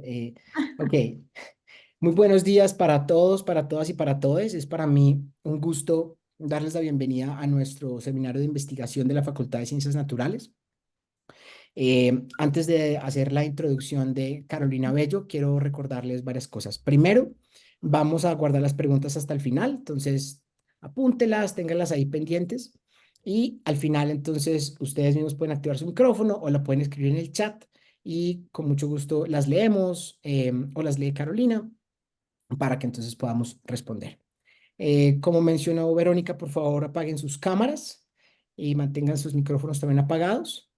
Eh, ok, muy buenos días para todos, para todas y para todos. Es para mí un gusto darles la bienvenida a nuestro seminario de investigación de la Facultad de Ciencias Naturales. Antes de hacer la introducción de Carolina Bello, quiero recordarles varias cosas. Primero, vamos a guardar las preguntas hasta el final, entonces apúntelas, ténganlas ahí pendientes y al final entonces ustedes mismos pueden activar su micrófono o la pueden escribir en el chat y con mucho gusto las leemos o las lee Carolina para que entonces podamos responder. Como mencionó Verónica, por favor apaguen sus cámaras y mantengan sus micrófonos también apagados.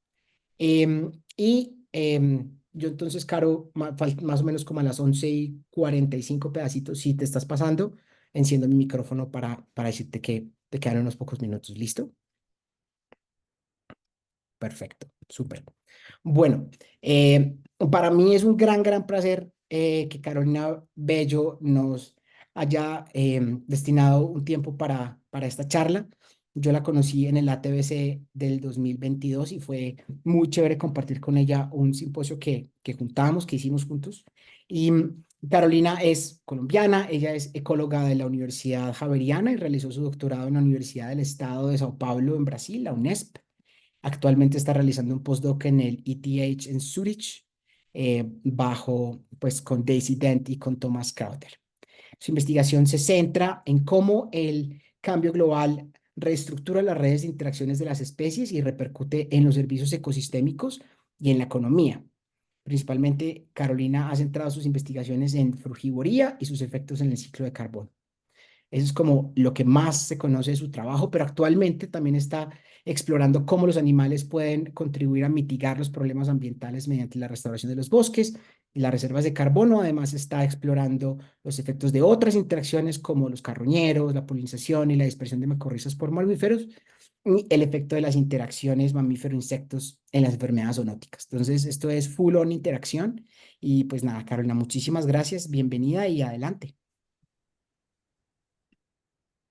Yo entonces, Caro, más o menos como a las 11:45 pedacitos, si te estás pasando, enciendo mi micrófono para decirte que te quedan unos pocos minutos. ¿Listo? Perfecto, súper. Bueno, para mí es un gran placer que Carolina Bello nos haya destinado un tiempo para esta charla. Yo la conocí en el ATBC del 2022 y fue muy chévere compartir con ella un simposio que juntamos, que hicimos juntos. Y Carolina es colombiana, ella es ecóloga de la Universidad Javeriana y realizó su doctorado en la Universidad del Estado de Sao Paulo en Brasil, la UNESP. Actualmente está realizando un postdoc en el ETH en Zurich, pues, con Daisy Dent y con Thomas Crowder. Su investigación se centra en cómo el cambio global reestructura las redes de interacciones de las especies y repercute en los servicios ecosistémicos y en la economía. Principalmente, Carolina ha centrado sus investigaciones en frugivoría y sus efectos en el ciclo de carbono. Eso es como lo que más se conoce de su trabajo, pero actualmente también está explorando cómo los animales pueden contribuir a mitigar los problemas ambientales mediante la restauración de los bosques y las reservas de carbono. Además, está explorando los efectos de otras interacciones como los carroñeros, la polinización y la dispersión de micorrizas por mamíferos y el efecto de las interacciones mamífero-insectos en las enfermedades zoonóticas. Entonces, esto es full on interacción y pues nada, Carolina, muchísimas gracias, bienvenida y adelante.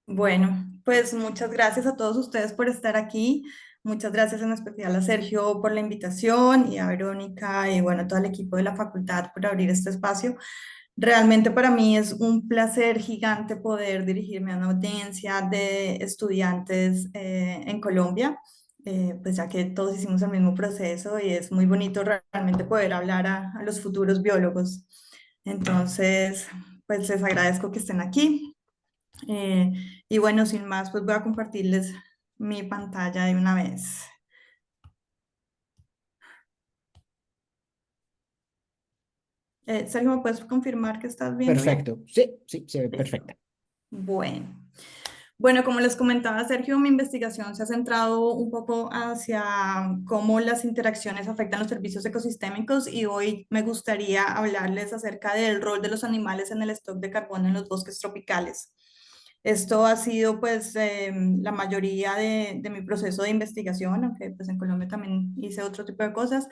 Bueno, pues muchas gracias a todos ustedes por estar aquí. Muchas gracias en especial a Sergio por la invitación y a Verónica y bueno, todo el equipo de la facultad por abrir este espacio. Realmente para mí es un placer gigante poder dirigirme a una audiencia de estudiantes en Colombia, pues ya que todos hicimos el mismo proceso y es muy bonito realmente poder hablar a los futuros biólogos. Entonces, pues les agradezco que estén aquí. Eh, y bueno, sin más, pues voy a compartirles mi pantalla de una vez. Sergio, ¿me puedes confirmar que estás viendo bien? Perfecto, sí, sí, se ve Listo. perfecta. Bueno. Bueno, como les comentaba Sergio, mi investigación se ha centrado un poco hacia cómo las interacciones afectan los servicios ecosistémicos y hoy me gustaría hablarles acerca del rol de los animales en el stock de carbono en los bosques tropicales. Esto ha sido pues la mayoría de mi proceso de investigación, aunque pues en Colombia también hice otro tipo de cosas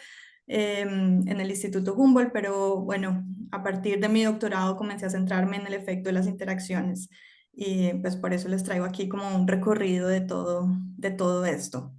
en el Instituto Humboldt, pero bueno, a partir de mi doctorado comencé a centrarme en el efecto de las interacciones y pues por eso les traigo aquí como un recorrido de todo esto.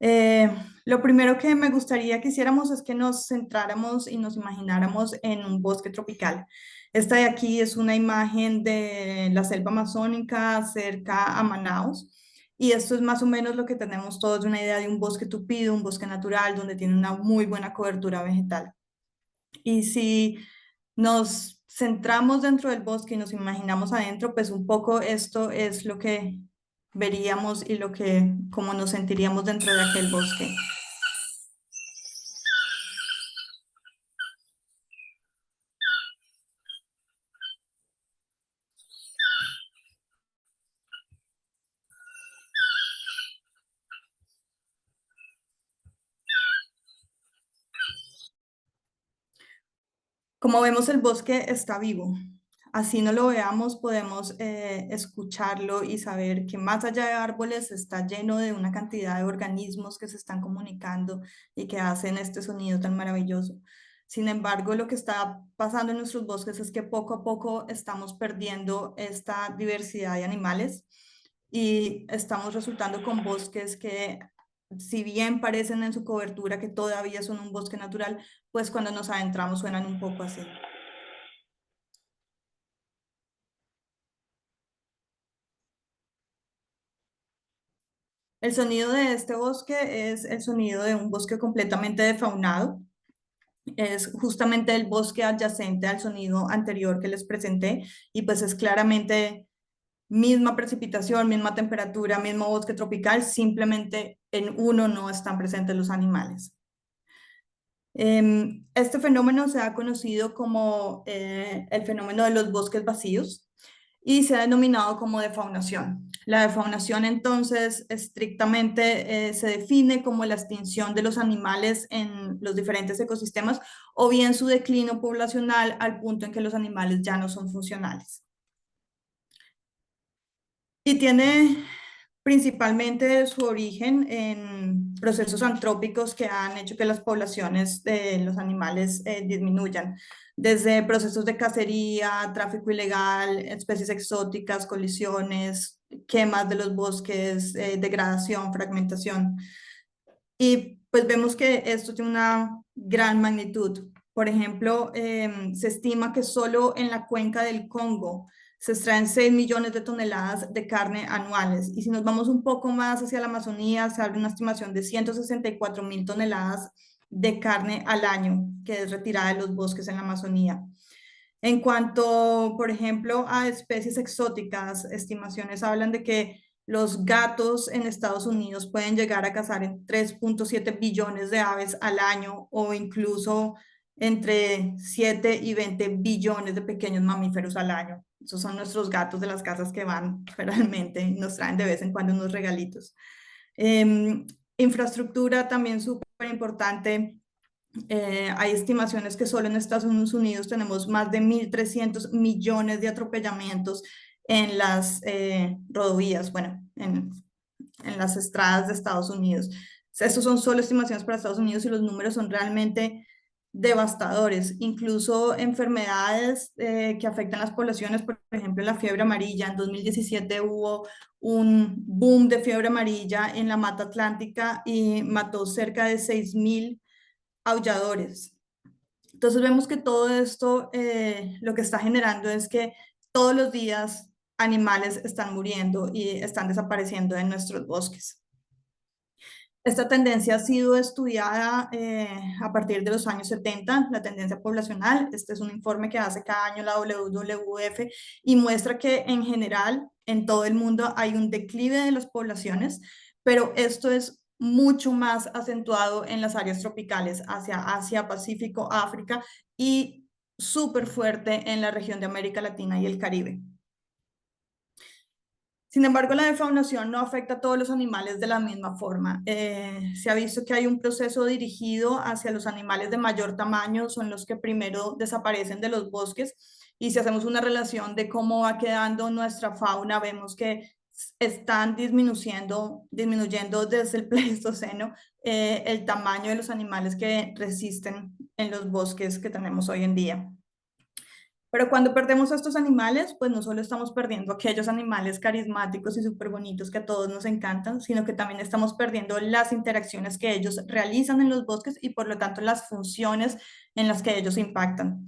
Eh, lo primero que me gustaría que hiciéramos es que nos centráramos y nos imagináramos en un bosque tropical. Esta de aquí es una imagen de la selva amazónica cerca a Manaus. Y esto es más o menos lo que tenemos todos de una idea de un bosque tupido, un bosque natural, donde tiene una muy buena cobertura vegetal. Y si nos centramos dentro del bosque y nos imaginamos adentro, pues un poco esto es lo que veríamos y lo que, cómo nos sentiríamos dentro de aquel bosque. Como vemos, el bosque está vivo. Así no lo veamos, podemos escucharlo y saber que más allá de árboles está lleno de una cantidad de organismos que se están comunicando y que hacen este sonido tan maravilloso. Sin embargo, lo que está pasando en nuestros bosques es que poco a poco estamos perdiendo esta diversidad de animales y estamos resultando con bosques que si bien parecen en su cobertura que todavía son un bosque natural, pues cuando nos adentramos suenan un poco así. El sonido de este bosque es el sonido de un bosque completamente defaunado. Es justamente el bosque adyacente al sonido anterior que les presenté y pues es claramente misma precipitación, misma temperatura, mismo bosque tropical, simplemente en uno no están presentes los animales. Este fenómeno se ha conocido como el fenómeno de los bosques vacíos y se ha denominado como defaunación. La defaunación entonces estrictamente se define como la extinción de los animales en los diferentes ecosistemas o bien su declino poblacional al punto en que los animales ya no son funcionales. Y tiene principalmente su origen en procesos antrópicos que han hecho que las poblaciones de los animales disminuyan, desde procesos de cacería, tráfico ilegal, especies exóticas, colisiones, quemas de los bosques, degradación, fragmentación. Y pues vemos que esto tiene una gran magnitud. Por ejemplo, se estima que solo en la cuenca del Congo se extraen 6 millones de toneladas de carne anuales. Y si nos vamos un poco más hacia la Amazonía, se habla de una estimación de 164.000 toneladas de carne al año que es retirada de los bosques en la Amazonía. En cuanto, por ejemplo, a especies exóticas, estimaciones hablan de que los gatos en Estados Unidos pueden llegar a cazar en 3.7 billones de aves al año o incluso entre 7 y 20 billones de pequeños mamíferos al año. Esos son nuestros gatos de las casas que van realmente y nos traen de vez en cuando unos regalitos. Infraestructura también súper importante. Hay estimaciones que solo en Estados Unidos tenemos más de 1.300 millones de atropellamientos en las rodovías, bueno, en las estradas de Estados Unidos. Estos son solo estimaciones para Estados Unidos y los números son realmente devastadores. Incluso enfermedades que afectan a las poblaciones, por ejemplo, la fiebre amarilla. En 2017 hubo un boom de fiebre amarilla en la Mata Atlántica y mató cerca de 6.000 aulladores. Entonces vemos que todo esto lo que está generando es que todos los días animales están muriendo y están desapareciendo en nuestros bosques. Esta tendencia ha sido estudiada a partir de los años 70, la tendencia poblacional. Este es un informe que hace cada año la WWF y muestra que en general en todo el mundo hay un declive de las poblaciones, pero esto es mucho más acentuado en las áreas tropicales, hacia Asia, Pacífico, África y súper fuerte en la región de América Latina y el Caribe. Sin embargo, la defaunación no afecta a todos los animales de la misma forma. Se ha visto que hay un proceso dirigido hacia los animales de mayor tamaño, son los que primero desaparecen de los bosques. Y si hacemos una relación de cómo va quedando nuestra fauna, vemos que están disminuyendo desde el Pleistoceno el tamaño de los animales que resisten en los bosques que tenemos hoy en día. Pero cuando perdemos a estos animales, pues no solo estamos perdiendo aquellos animales carismáticos y súper bonitos que a todos nos encantan, sino que también estamos perdiendo las interacciones que ellos realizan en los bosques y por lo tanto las funciones en las que ellos impactan.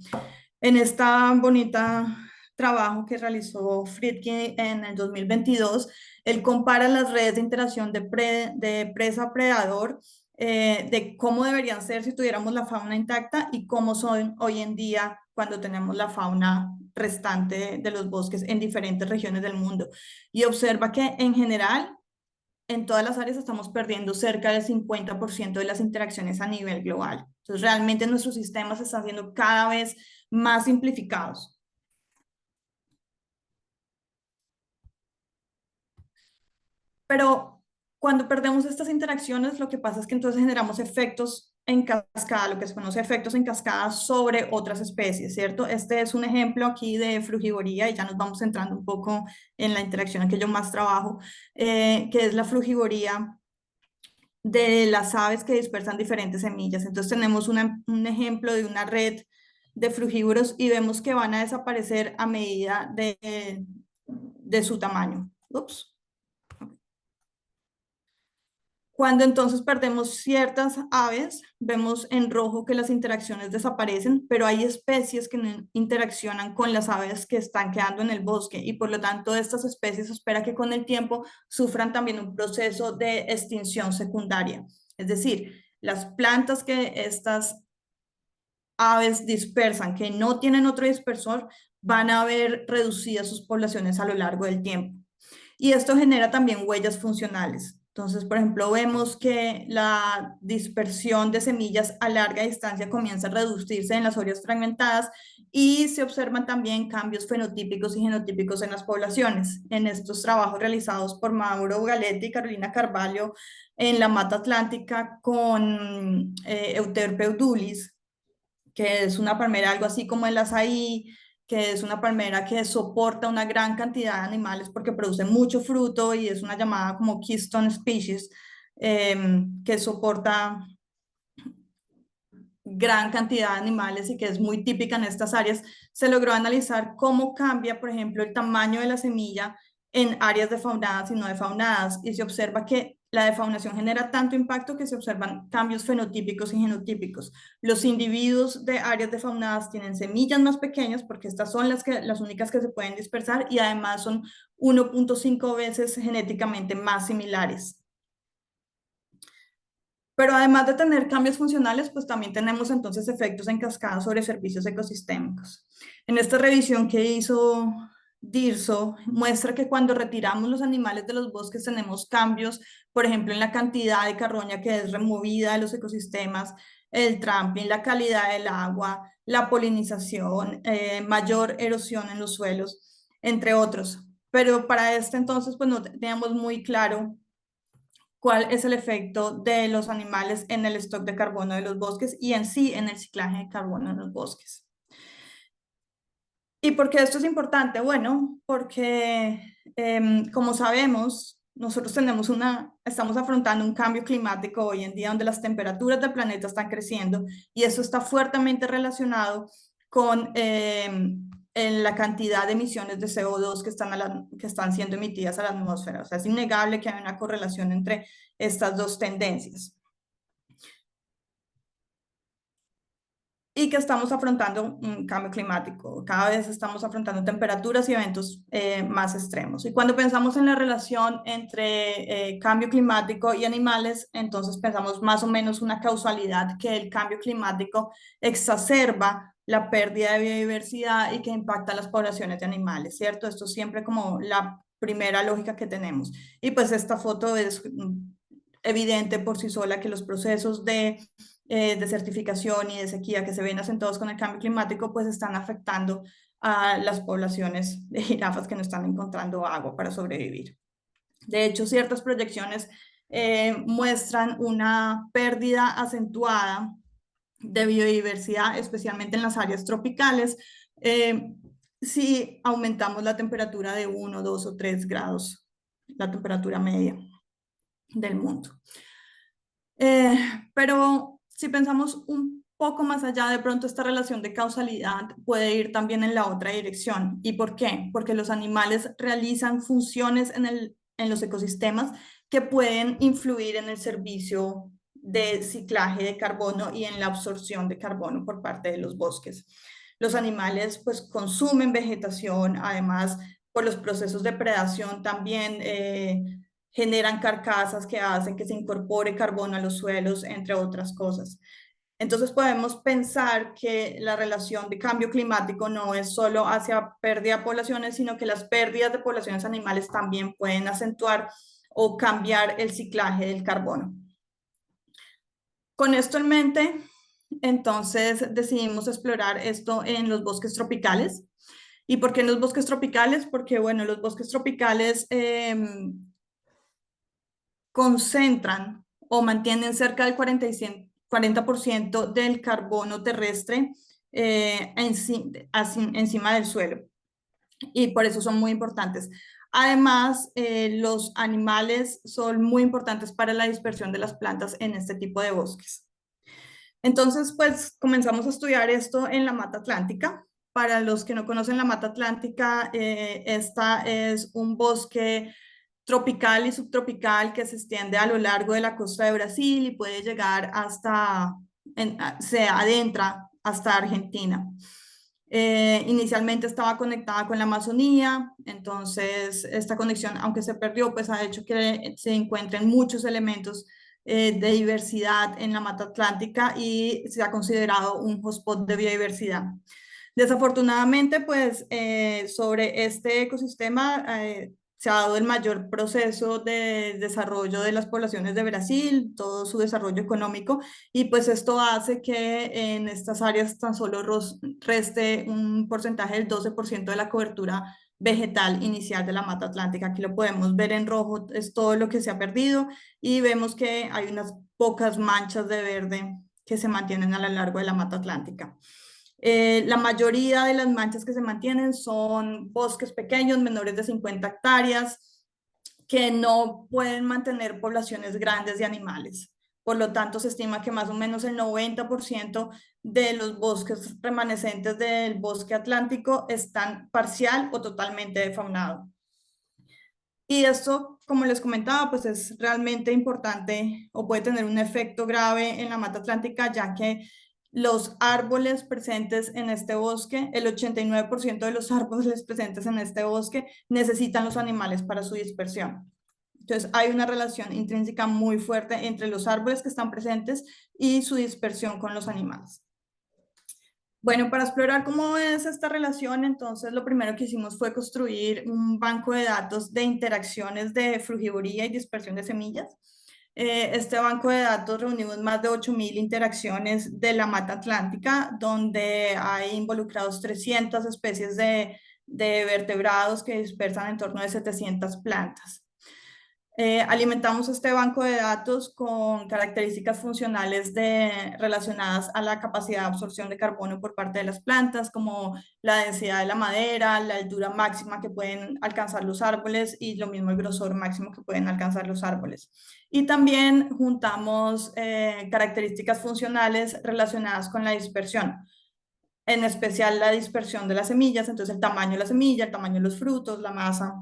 En esta bonita trabajo que realizó Friedkin en el 2022, él compara las redes de interacción de presa-predador, de cómo deberían ser si tuviéramos la fauna intacta y cómo son hoy en día cuando tenemos la fauna restante de los bosques en diferentes regiones del mundo. Y observa que en general, en todas las áreas estamos perdiendo cerca del 50% de las interacciones a nivel global. Entonces, realmente nuestros sistemas se están haciendo cada vez más simplificados. Pero cuando perdemos estas interacciones, lo que pasa es que entonces generamos efectos en cascada, lo que se conoce efectos en cascada sobre otras especies, ¿cierto? Este es un ejemplo aquí de frugivoría y ya nos vamos centrando un poco en la interacción en que yo más trabajo, que es la frugivoría de las aves que dispersan diferentes semillas. Entonces tenemos un ejemplo de una red de frugívoros y vemos que van a desaparecer a medida de su tamaño. Ups. Cuando entonces perdemos ciertas aves, vemos en rojo que las interacciones desaparecen, pero hay especies que no interaccionan con las aves que están quedando en el bosque y por lo tanto estas especies se espera que con el tiempo sufran también un proceso de extinción secundaria. Es decir, las plantas que estas aves dispersan, que no tienen otro dispersor, van a ver reducidas sus poblaciones a lo largo del tiempo. Y esto genera también huellas funcionales. Entonces, por ejemplo, vemos que la dispersión de semillas a larga distancia comienza a reducirse en las áreas fragmentadas y se observan también cambios fenotípicos y genotípicos en las poblaciones. En estos trabajos realizados por Mauro Galetti y Carolina Carvalho en la Mata Atlántica con Euterpe eudulis, que es una palmera algo así como el azaí, que es una palmera que soporta una gran cantidad de animales porque produce mucho fruto y es una llamada como Keystone Species, que soporta gran cantidad de animales y que es muy típica en estas áreas, se logró analizar cómo cambia, por ejemplo, el tamaño de la semilla en áreas defaunadas y no defaunadas, y se observa que la defaunación genera tanto impacto que se observan cambios fenotípicos y genotípicos. Los individuos de áreas defaunadas tienen semillas más pequeñas porque estas son las únicas que se pueden dispersar y además son 1.5 veces genéticamente más similares. Pero además de tener cambios funcionales, pues también tenemos entonces efectos en cascada sobre servicios ecosistémicos. En esta revisión que hizo DIRSO, muestra que cuando retiramos los animales de los bosques tenemos cambios, por ejemplo, en la cantidad de carroña que es removida de los ecosistemas, el trampling, la calidad del agua, la polinización, mayor erosión en los suelos, entre otros. Pero para este entonces, pues no teníamos muy claro cuál es el efecto de los animales en el stock de carbono de los bosques y en sí en el ciclaje de carbono en los bosques. ¿Y por qué esto es importante? Bueno, porque como sabemos, nosotros estamos afrontando un cambio climático hoy en día donde las temperaturas del planeta están creciendo y eso está fuertemente relacionado con en la cantidad de emisiones de CO2 que están siendo emitidas a la atmósfera. O sea, es innegable que hay una correlación entre estas dos tendencias. Y que estamos afrontando un cambio climático. Cada vez estamos afrontando temperaturas y eventos más extremos. Y cuando pensamos en la relación entre cambio climático y animales, entonces pensamos más o menos una causalidad que el cambio climático exacerba la pérdida de biodiversidad y que impacta a las poblaciones de animales, ¿cierto? Esto es siempre como la primera lógica que tenemos. Y pues esta foto es evidente por sí sola que los procesos de desertificación y de sequía que se ven acentuados con el cambio climático, pues están afectando a las poblaciones de jirafas que no están encontrando agua para sobrevivir. De hecho, ciertas proyecciones muestran una pérdida acentuada de biodiversidad, especialmente en las áreas tropicales, si aumentamos la temperatura de 1, 2 o 3 grados, la temperatura media del mundo. Pero si pensamos un poco más allá, de pronto esta relación de causalidad puede ir también en la otra dirección. ¿Y por qué? Porque los animales realizan funciones en los ecosistemas que pueden influir en el servicio de ciclaje de carbono y en la absorción de carbono por parte de los bosques. Los animales pues consumen vegetación, además por los procesos de predación también generan carcasas que hacen que se incorpore carbono a los suelos, entre otras cosas. Entonces podemos pensar que la relación de cambio climático no es solo hacia pérdida de poblaciones, sino que las pérdidas de poblaciones animales también pueden acentuar o cambiar el ciclaje del carbono. Con esto en mente, entonces decidimos explorar esto en los bosques tropicales. ¿Y por qué en los bosques tropicales? Porque, bueno, los bosques tropicales concentran o mantienen cerca del 40% del carbono terrestre encima del suelo. Y por eso son muy importantes. Además, los animales son muy importantes para la dispersión de las plantas en este tipo de bosques. Entonces, pues comenzamos a estudiar esto en la Mata Atlántica. Para los que no conocen la Mata Atlántica, esta es un bosque tropical y subtropical que se extiende a lo largo de la costa de Brasil y puede llegar hasta, se adentra hasta Argentina. Inicialmente estaba conectada con la Amazonía, entonces esta conexión, aunque se perdió, pues ha hecho que se encuentren muchos elementos de diversidad en la Mata Atlántica y se ha considerado un hotspot de biodiversidad. Desafortunadamente, pues sobre este ecosistema se ha dado el mayor proceso de desarrollo de las poblaciones de Brasil, todo su desarrollo económico, y pues esto hace que en estas áreas tan solo reste un porcentaje del 12% de la cobertura vegetal inicial de la mata atlántica. Aquí lo podemos ver en rojo, es todo lo que se ha perdido, y vemos que hay unas pocas manchas de verde que se mantienen a lo largo de la mata atlántica. La mayoría de las manchas que se mantienen son bosques pequeños, menores de 50 hectáreas, que no pueden mantener poblaciones grandes de animales. Por lo tanto, se estima que más o menos el 90% de los bosques remanescentes del bosque atlántico están parcial o totalmente defaunados. Y esto, como les comentaba, pues es realmente importante o puede tener un efecto grave en la mata atlántica, ya que los árboles presentes en este bosque, el 89% de los árboles presentes en este bosque necesitan los animales para su dispersión. Entonces, hay una relación intrínseca muy fuerte entre los árboles que están presentes y su dispersión con los animales. Bueno, para explorar cómo es esta relación, entonces lo primero que hicimos fue construir un banco de datos de interacciones de frugivoría y dispersión de semillas. Este banco de datos reunimos más de 8.000 interacciones de la mata atlántica, donde hay involucrados 300 especies de vertebrados que dispersan en torno de 700 plantas. Alimentamos este banco de datos con características funcionales relacionadas a la capacidad de absorción de carbono por parte de las plantas, como la densidad de la madera, la altura máxima que pueden alcanzar los árboles y lo mismo el grosor máximo que pueden alcanzar los árboles. Y también juntamos características funcionales relacionadas con la dispersión, en especial la dispersión de las semillas, entonces el tamaño de la semilla, el tamaño de los frutos, la masa,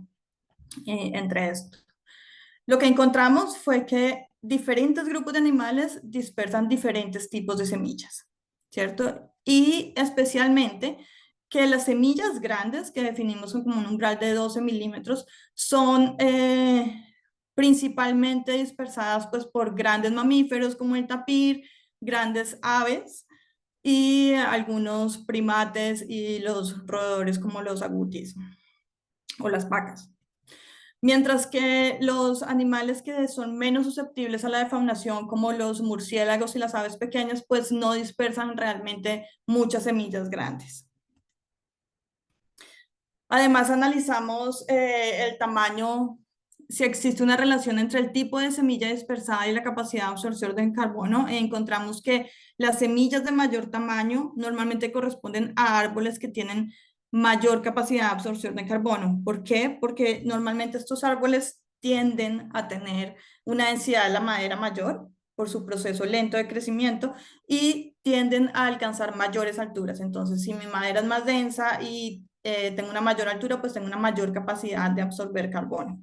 entre estos. Lo que encontramos fue que diferentes grupos de animales dispersan diferentes tipos de semillas, ¿cierto? Y especialmente que las semillas grandes, que definimos como un umbral de 12 milímetros, son principalmente dispersadas pues, por grandes mamíferos como el tapir, grandes aves y algunos primates y los roedores como los agutis o las vacas. Mientras que los animales que son menos susceptibles a la defaunación, como los murciélagos y las aves pequeñas, pues no dispersan realmente muchas semillas grandes. Además, analizamos el tamaño, si existe una relación entre el tipo de semilla dispersada y la capacidad de absorción del carbono. Encontramos que las semillas de mayor tamaño normalmente corresponden a árboles que tienen mayor capacidad de absorción de carbono. ¿Por qué? Porque normalmente estos árboles tienden a tener una densidad de la madera mayor por su proceso lento de crecimiento y tienden a alcanzar mayores alturas. Entonces, si mi madera es más densa y tengo una mayor altura, pues tengo una mayor capacidad de absorber carbono.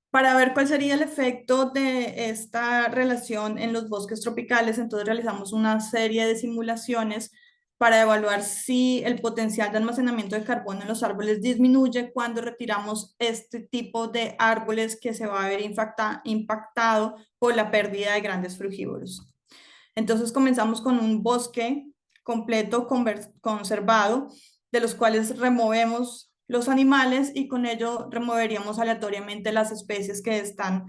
Para ver cuál sería el efecto de esta relación en los bosques tropicales, entonces realizamos una serie de simulaciones para evaluar si el potencial de almacenamiento de carbono en los árboles disminuye cuando retiramos este tipo de árboles que se va a ver impactado por la pérdida de grandes frugívoros. Entonces comenzamos con un bosque completo conservado, de los cuales removemos los animales y con ello removeríamos aleatoriamente las especies que están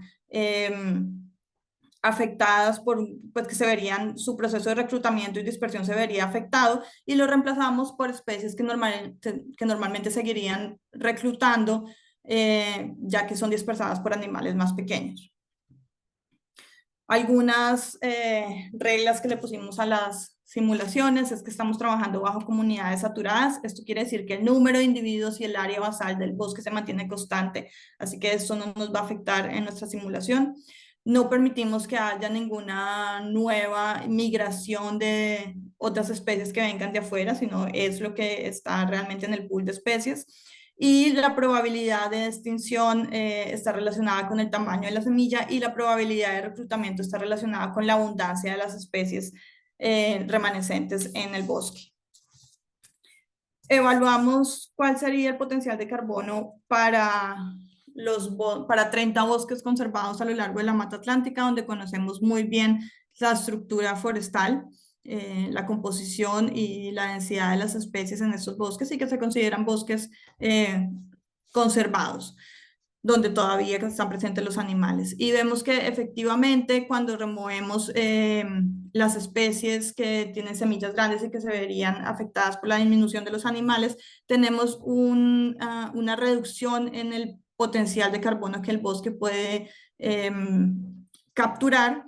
afectadas pues que se verían, su proceso de reclutamiento y dispersión se vería afectado y lo reemplazamos por especies que normalmente seguirían reclutando, ya que son dispersadas por animales más pequeños. Algunas reglas que le pusimos a las simulaciones es que estamos trabajando bajo comunidades saturadas. Esto quiere decir que el número de individuos y el área basal del bosque se mantiene constante, así que esto no nos va a afectar en nuestra simulación. No permitimos que haya ninguna nueva migración de otras especies que vengan de afuera, sino es lo que está realmente en el pool de especies. y la probabilidad de extinción está relacionada con el tamaño de la semilla y la probabilidad de reclutamiento está relacionada con la abundancia de las especies remanescentes en el bosque. Evaluamos cuál sería el potencial de carbono para 30 bosques conservados a lo largo de la Mata Atlántica, donde conocemos muy bien la estructura forestal, la composición y la densidad de las especies en estos bosques y que se consideran bosques conservados, donde todavía están presentes los animales. Y vemos que efectivamente cuando removemos las especies que tienen semillas grandes y que se verían afectadas por la disminución de los animales, tenemos una reducción en el potencial de carbono que el bosque puede capturar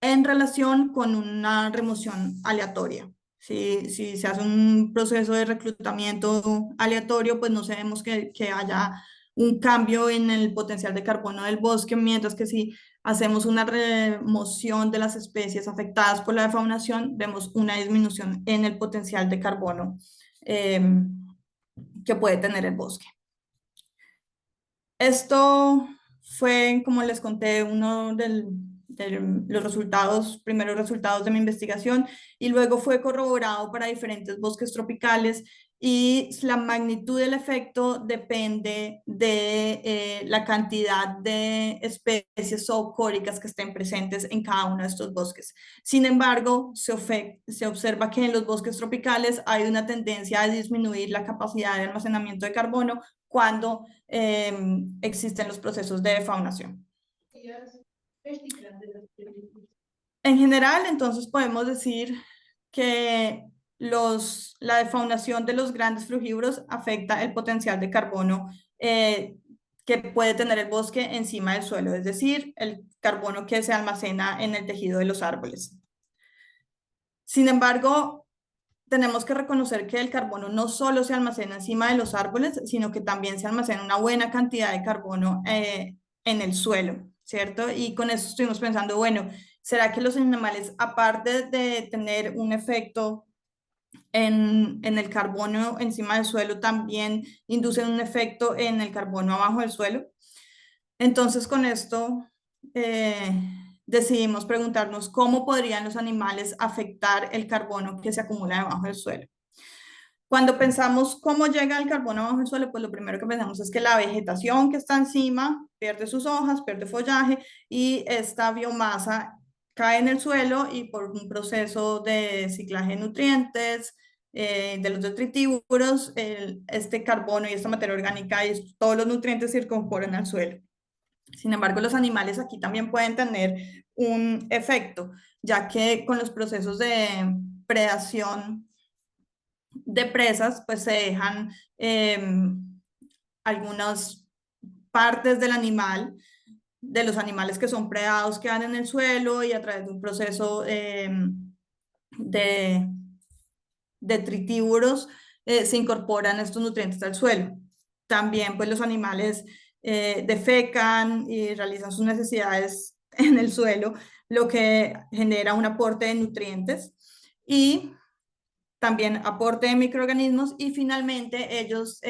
en relación con una remoción aleatoria. Si se hace un proceso de reclutamiento aleatorio, pues no sabemos que haya un cambio en el potencial de carbono del bosque, mientras que si hacemos una remoción de las especies afectadas por la defaunación, vemos una disminución en el potencial de carbono eh, que puede tener el bosque. Esto fue, como les conté, uno de los primeros resultados de mi investigación, y luego fue corroborado para diferentes bosques tropicales, y la magnitud del efecto depende de la cantidad de especies zoocóricas que estén presentes en cada uno de estos bosques. Sin embargo, se observa que en los bosques tropicales hay una tendencia a disminuir la capacidad de almacenamiento de carbono cuando existen los procesos de defaunación. En general, entonces podemos decir que la defaunación de los grandes frugívoros afecta el potencial de carbono que puede tener el bosque encima del suelo, es decir, el carbono que se almacena en el tejido de los árboles. Sin embargo, tenemos que reconocer que el carbono no solo se almacena encima de los árboles, sino que también se almacena una buena cantidad de carbono en el suelo, ¿cierto? Y con eso estuvimos pensando, bueno, ¿será que los animales, aparte de tener un efecto en el carbono encima del suelo, también inducen un efecto en el carbono abajo del suelo? Entonces, con esto decidimos preguntarnos cómo podrían los animales afectar el carbono que se acumula debajo del suelo. Cuando pensamos cómo llega el carbono bajo el suelo, pues lo primero que pensamos es que la vegetación que está encima pierde sus hojas, pierde follaje, y esta biomasa cae en el suelo, y por un proceso de ciclaje de nutrientes, de los detritívoros, este carbono y esta materia orgánica y todos los nutrientes se incorporan al suelo. Sin embargo, los animales aquí también pueden tener un efecto, ya que con los procesos de predación de presas, pues se dejan algunas partes del animal, de los animales que son predados, quedan en el suelo, y a través de un proceso de detritívoros se incorporan estos nutrientes al suelo. También pues los animales defecan y realizan sus necesidades en el suelo, lo que genera un aporte de nutrientes y también aporte de microorganismos, y finalmente ellos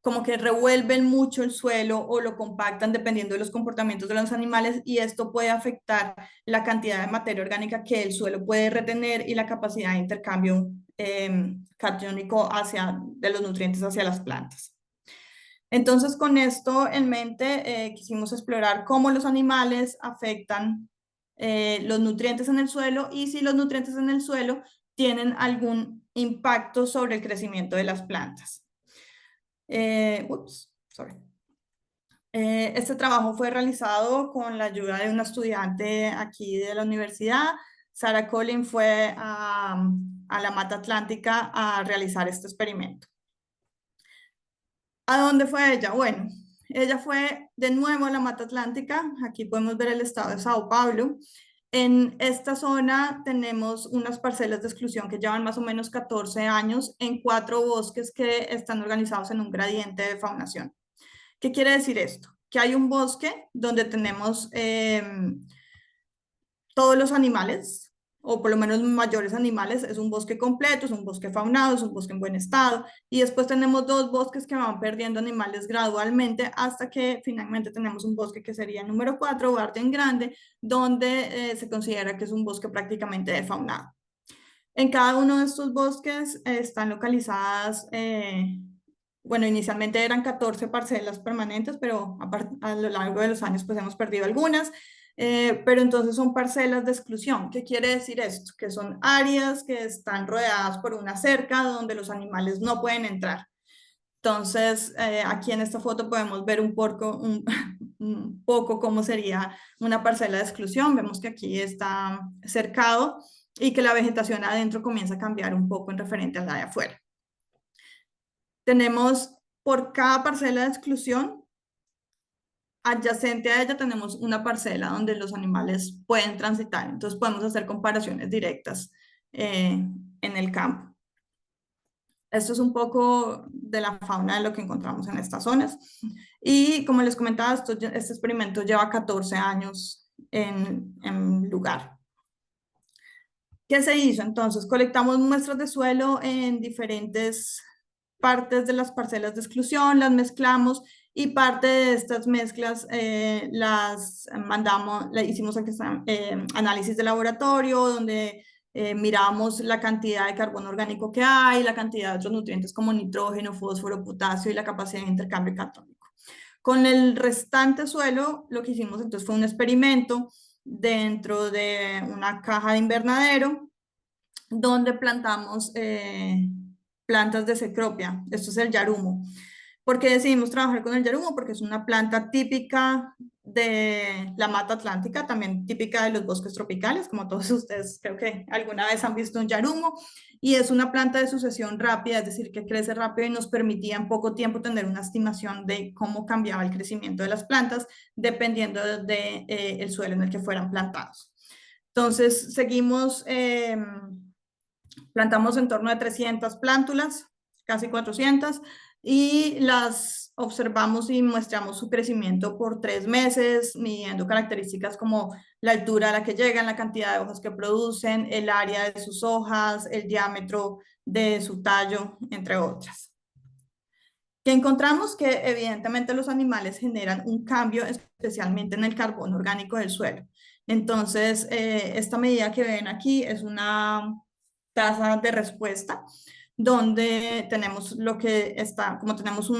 como que revuelven mucho el suelo o lo compactan dependiendo de los comportamientos de los animales, y esto puede afectar la cantidad de materia orgánica que el suelo puede retener y la capacidad de intercambio catiónico de los nutrientes hacia las plantas. Entonces, con esto en mente, quisimos explorar cómo los animales afectan los nutrientes en el suelo, y si los nutrientes en el suelo tienen algún impacto sobre el crecimiento de las plantas. Este trabajo fue realizado con la ayuda de una estudiante aquí de la universidad. Sarah Collin fue a la Mata Atlántica a realizar este experimento. ¿A dónde fue ella? Bueno, ella fue de nuevo a la Mata Atlántica. Aquí podemos ver el estado de Sao Paulo. En esta zona tenemos unas parcelas de exclusión que llevan más o menos 14 años en 4 bosques que están organizados en un gradiente de faunación. ¿Qué quiere decir esto? Que hay un bosque donde tenemos todos los animales o por lo menos mayores animales, es un bosque completo, es un bosque faunado, es un bosque en buen estado. Y después tenemos dos bosques que van perdiendo animales gradualmente hasta que finalmente tenemos un bosque que sería el número 4, Barden Grande, donde se considera que es un bosque prácticamente defaunado. En cada uno de estos bosques están localizadas, bueno, inicialmente eran 14 parcelas permanentes, pero a lo largo de los años pues hemos perdido algunas, pero entonces son parcelas de exclusión. ¿Qué quiere decir esto? Que son áreas que están rodeadas por una cerca donde los animales no pueden entrar. Entonces, aquí en esta foto podemos ver un poco cómo sería una parcela de exclusión. Vemos que aquí está cercado y que la vegetación adentro comienza a cambiar un poco en referente a la de afuera. Tenemos por cada parcela de exclusión, adyacente a ella tenemos una parcela donde los animales pueden transitar. Entonces podemos hacer comparaciones directas en el campo. Esto es un poco de la fauna de lo que encontramos en estas zonas. Y como les comentaba, este experimento lleva 14 años en lugar. ¿Qué se hizo? Entonces, colectamos muestras de suelo en diferentes partes de las parcelas de exclusión, las mezclamos y parte de estas mezclas las mandamos, le hicimos análisis de laboratorio donde miramos la cantidad de carbono orgánico que hay, la cantidad de otros nutrientes como nitrógeno, fósforo, potasio y la capacidad de intercambio catónico. Con el restante suelo, lo que hicimos entonces fue un experimento dentro de una caja de invernadero donde plantamos plantas de cecropia. Esto es el yarumo. ¿Por qué decidimos trabajar con el yarumo? Porque es una planta típica de la mata atlántica, también típica de los bosques tropicales, como todos ustedes creo que alguna vez han visto un yarumo, y es una planta de sucesión rápida, es decir, que crece rápido y nos permitía en poco tiempo tener una estimación de cómo cambiaba el crecimiento de las plantas dependiendo del el suelo en el que fueran plantados. Entonces, seguimos, plantamos en torno a 300 plántulas, casi 400, y las observamos y muestramos su crecimiento por 3 meses, midiendo características como la altura a la que llegan, la cantidad de hojas que producen, el área de sus hojas, el diámetro de su tallo, entre otras. Que encontramos que evidentemente los animales generan un cambio, especialmente en el carbono orgánico del suelo. Entonces, esta medida que ven aquí es una tasa de respuesta donde tenemos lo que está, como tenemos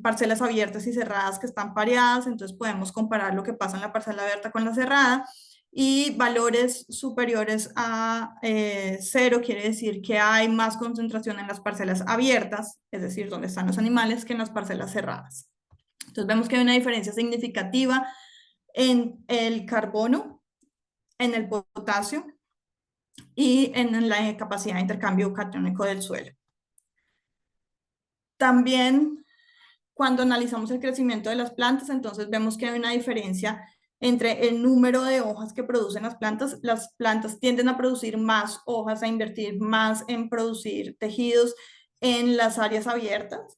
parcelas abiertas y cerradas que están pareadas, entonces podemos comparar lo que pasa en la parcela abierta con la cerrada y valores superiores a 0 quiere decir que hay más concentración en las parcelas abiertas, es decir, donde están los animales, que en las parcelas cerradas. Entonces vemos que hay una diferencia significativa en el carbono, en el potasio y en la capacidad de intercambio catiónico del suelo. También cuando analizamos el crecimiento de las plantas, entonces vemos que hay una diferencia entre el número de hojas que producen las plantas. Las plantas tienden a producir más hojas, a invertir más en producir tejidos en las áreas abiertas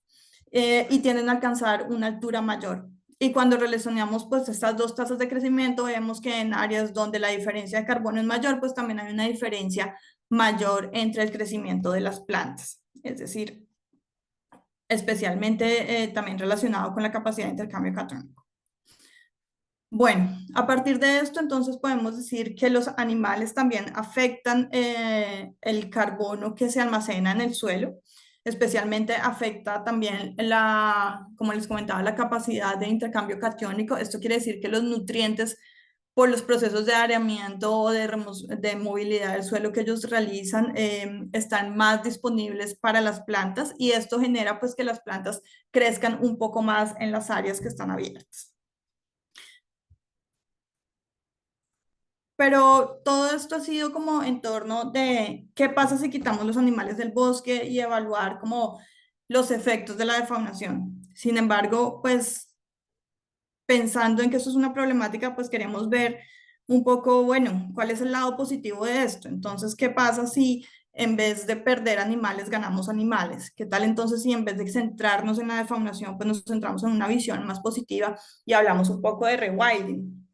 y tienden a alcanzar una altura mayor. Y cuando relacionamos pues estas dos tasas de crecimiento, vemos que en áreas donde la diferencia de carbono es mayor, pues también hay una diferencia mayor entre el crecimiento de las plantas. Es decir, especialmente también relacionado con la capacidad de intercambio catónico. Bueno, a partir de esto entonces podemos decir que los animales también afectan el carbono que se almacena en el suelo, especialmente afecta también como les comentaba, la capacidad de intercambio catiónico. Esto quiere decir que los nutrientes por los procesos de areamiento o de movilidad del suelo que ellos realizan están más disponibles para las plantas y esto genera pues que las plantas crezcan un poco más en las áreas que están abiertas. Pero todo esto ha sido como en torno de qué pasa si quitamos los animales del bosque y evaluar como los efectos de la defaunación. Sin embargo, pues pensando en que esto es una problemática, pues queremos ver un poco, bueno, cuál es el lado positivo de esto. Entonces, ¿qué pasa si en vez de perder animales, ganamos animales? ¿Qué tal entonces si en vez de centrarnos en la defaunación, pues nos centramos en una visión más positiva y hablamos un poco de rewilding?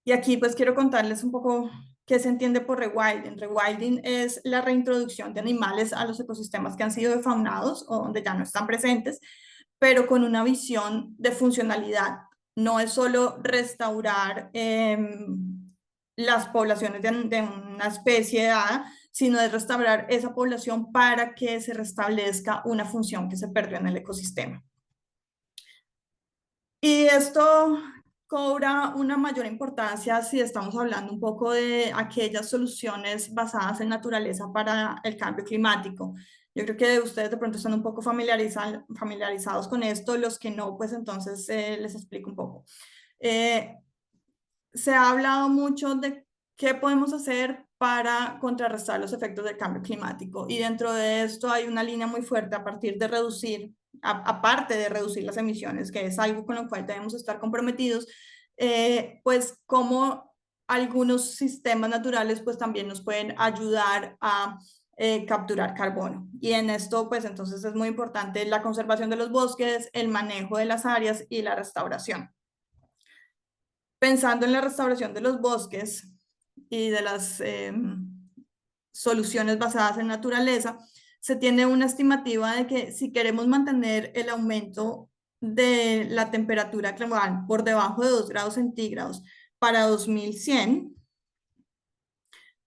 Y aquí pues quiero contarles un poco ¿Qué se entiende por rewilding? Rewilding es la reintroducción de animales a los ecosistemas que han sido defaunados o donde ya no están presentes, pero con una visión de funcionalidad. No es solo restaurar las poblaciones de una especie dada, sino es restaurar esa población para que se restablezca una función que se perdió en el ecosistema. Y esto cobra una mayor importancia si estamos hablando un poco de aquellas soluciones basadas en naturaleza para el cambio climático. Yo creo que ustedes de pronto están un poco familiarizados con esto, los que no, pues entonces les explico un poco. Se ha hablado mucho de qué podemos hacer para contrarrestar los efectos del cambio climático y dentro de esto hay una línea muy fuerte a partir de reducir, aparte de reducir las emisiones, que es algo con lo cual debemos estar comprometidos, pues como algunos sistemas naturales pues también nos pueden ayudar a capturar carbono. Y en esto, pues entonces es muy importante la conservación de los bosques, el manejo de las áreas y la restauración. Pensando en la restauración de los bosques y de las soluciones basadas en naturaleza, se tiene una estimativa de que si queremos mantener el aumento de la temperatura global por debajo de 2 grados centígrados para 2100,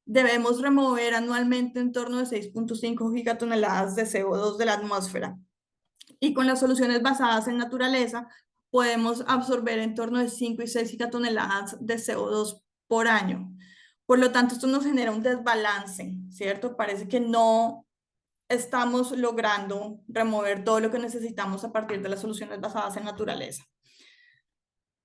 debemos remover anualmente en torno de 6.5 gigatoneladas de CO2 de la atmósfera. Y con las soluciones basadas en naturaleza, podemos absorber en torno de 5 y 6 gigatoneladas de CO2 por año. Por lo tanto, esto nos genera un desbalance, ¿cierto? Parece que no estamos logrando remover todo lo que necesitamos a partir de las soluciones basadas en naturaleza.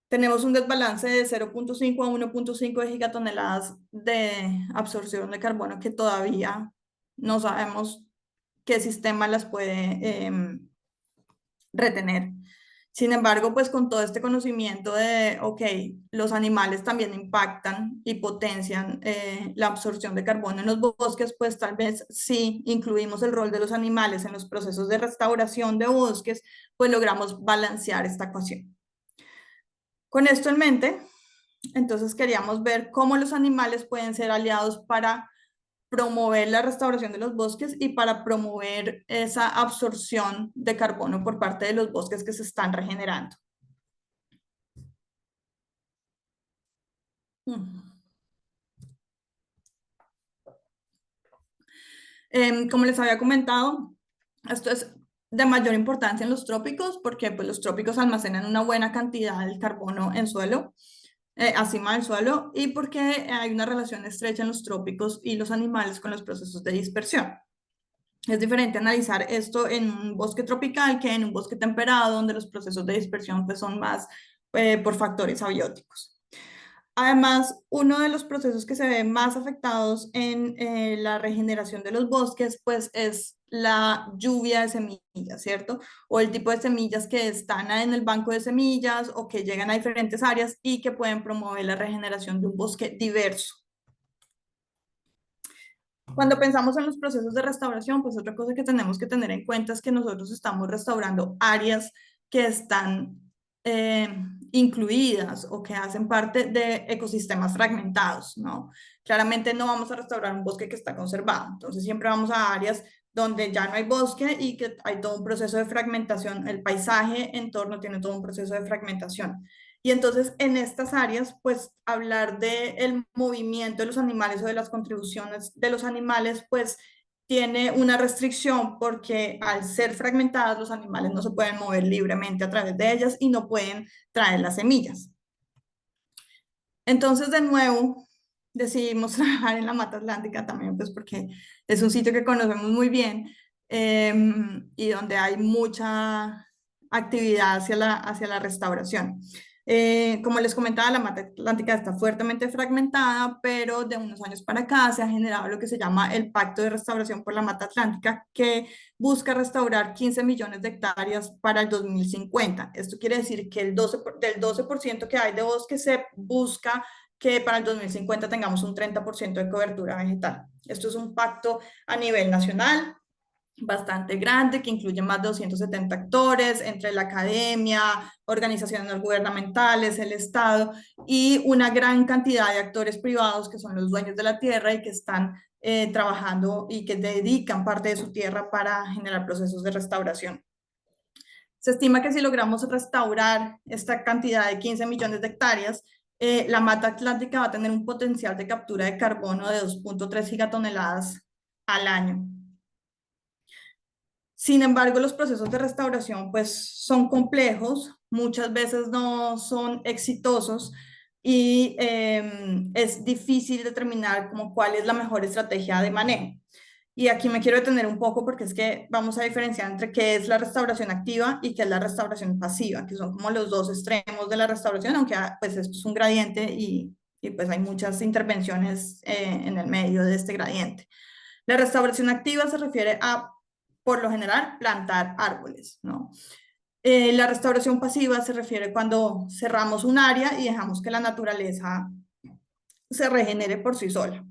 Tenemos un desbalance de 0.5 a 1.5 de gigatoneladas de absorción de carbono que todavía no sabemos qué sistema las puede retener. Sin embargo, pues con todo este conocimiento de, ok, los animales también impactan y potencian la absorción de carbono en los bosques, pues tal vez si incluimos el rol de los animales en los procesos de restauración de bosques, pues logramos balancear esta ecuación. Con esto en mente, entonces queríamos ver cómo los animales pueden ser aliados para promover la restauración de los bosques y para promover esa absorción de carbono por parte de los bosques que se están regenerando. Como les había comentado, esto es de mayor importancia en los trópicos porque pues, los trópicos almacenan una buena cantidad de carbono en suelo, acima del suelo, y porque hay una relación estrecha en los trópicos y los animales con los procesos de dispersión. Es diferente analizar esto en un bosque tropical que en un bosque temperado, donde los procesos de dispersión pues, son más por factores abióticos. Además, uno de los procesos que se ven más afectados en la regeneración de los bosques, pues es la lluvia de semillas, ¿cierto? O el tipo de semillas que están en el banco de semillas o que llegan a diferentes áreas y que pueden promover la regeneración de un bosque diverso. Cuando pensamos en los procesos de restauración, pues otra cosa que tenemos que tener en cuenta es que nosotros estamos restaurando áreas que están incluidas o que hacen parte de ecosistemas fragmentados, ¿no? Claramente no vamos a restaurar un bosque que está conservado, entonces siempre vamos a áreas donde ya no hay bosque y que hay todo un proceso de fragmentación, el paisaje en torno tiene todo un proceso de fragmentación. Y entonces en estas áreas, pues hablar del movimiento de los animales o de las contribuciones de los animales, pues tiene una restricción porque al ser fragmentadas los animales no se pueden mover libremente a través de ellas y no pueden traer las semillas. Entonces, de nuevo, decidimos trabajar en la Mata Atlántica también, pues porque es un sitio que conocemos muy bien y donde hay mucha actividad hacia la restauración. Como les comentaba, la Mata Atlántica está fuertemente fragmentada, pero de unos años para acá se ha generado lo que se llama el Pacto de Restauración por la Mata Atlántica, que busca restaurar 15 millones de hectáreas para el 2050. Esto quiere decir que del 12% que hay de bosque se busca que para el 2050 tengamos un 30% de cobertura vegetal. Esto es un pacto a nivel nacional bastante grande que incluye más de 270 actores entre la academia, organizaciones no gubernamentales, el Estado y una gran cantidad de actores privados que son los dueños de la tierra y que están trabajando y que dedican parte de su tierra para generar procesos de restauración. Se estima que si logramos restaurar esta cantidad de 15 millones de hectáreas, la mata atlántica va a tener un potencial de captura de carbono de 2.3 gigatoneladas al año. Sin embargo, los procesos de restauración pues son complejos, muchas veces no son exitosos y es difícil determinar como cuál es la mejor estrategia de manejo. Y aquí me quiero detener un poco porque es que vamos a diferenciar entre qué es la restauración activa y qué es la restauración pasiva, que son como los dos extremos de la restauración, aunque pues esto es un gradiente y pues hay muchas intervenciones en el medio de este gradiente. La restauración activa se refiere a, por lo general, plantar árboles, ¿no? La restauración pasiva se refiere cuando cerramos un área y dejamos que la naturaleza se regenere por sí sola,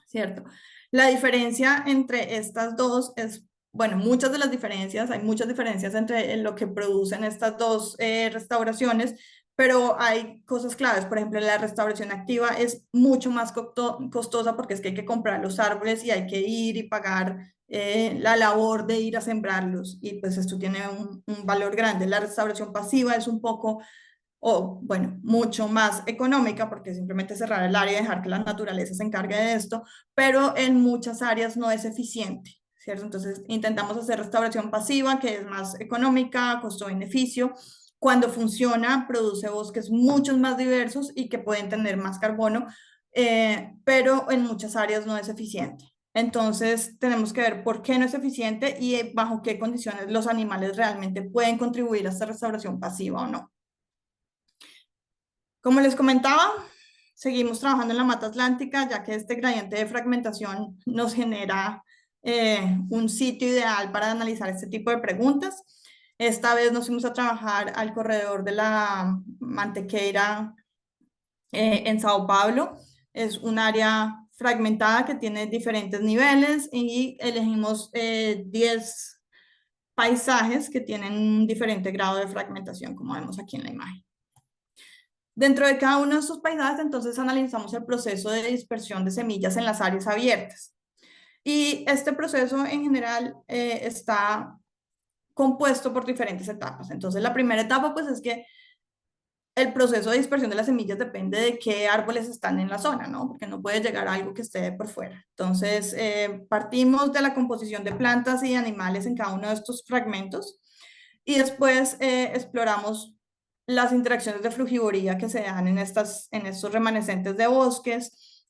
¿cierto? La diferencia entre estas dos es, bueno, muchas de las diferencias, hay muchas diferencias entre lo que producen estas dos restauraciones, pero hay cosas claves. Por ejemplo, la restauración activa es mucho más costosa porque es que hay que comprar los árboles y hay que ir y pagar la labor de ir a sembrarlos y pues esto tiene un valor grande. La restauración pasiva es un poco o bueno, mucho más económica, porque simplemente cerrar el área y dejar que la naturaleza se encargue de esto, pero en muchas áreas no es eficiente, ¿cierto? Entonces intentamos hacer restauración pasiva, que es más económica, costo-beneficio. Cuando funciona, produce bosques muchos más diversos y que pueden tener más carbono, pero en muchas áreas no es eficiente. Entonces, tenemos que ver por qué no es eficiente y bajo qué condiciones los animales realmente pueden contribuir a esta restauración pasiva o no. Como les comentaba, seguimos trabajando en la mata atlántica, ya que este gradiente de fragmentación nos genera un sitio ideal para analizar este tipo de preguntas. Esta vez nos fuimos a trabajar al corredor de la Mantequeira en Sao Paulo. Es un área fragmentada que tiene diferentes niveles y elegimos 10 paisajes que tienen un diferente grado de fragmentación, como vemos aquí en la imagen. Dentro de cada uno de estos paisajes, entonces analizamos el proceso de dispersión de semillas en las áreas abiertas. Y este proceso en general está compuesto por diferentes etapas. Entonces, la primera etapa, pues, es que el proceso de dispersión de las semillas depende de qué árboles están en la zona, ¿no? Porque no puede llegar a algo que esté por fuera. Entonces, partimos de la composición de plantas y animales en cada uno de estos fragmentos y después exploramos las interacciones de frugivoría que se dan en estos remanescentes de bosques,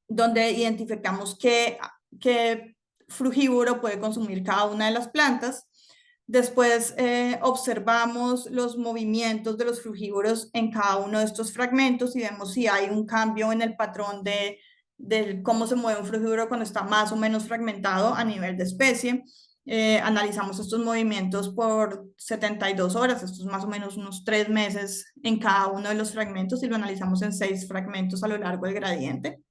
donde identificamos qué frugívoro puede consumir cada una de las plantas. Después observamos los movimientos de los frugívoros en cada uno de estos fragmentos y vemos si hay un cambio en el patrón de cómo se mueve un frugívoro cuando está más o menos fragmentado a nivel de especie. Analizamos estos movimientos por 72 horas, estos más o menos unos 3 meses en cada uno de los fragmentos y lo analizamos en 6 fragmentos a lo largo del gradiente.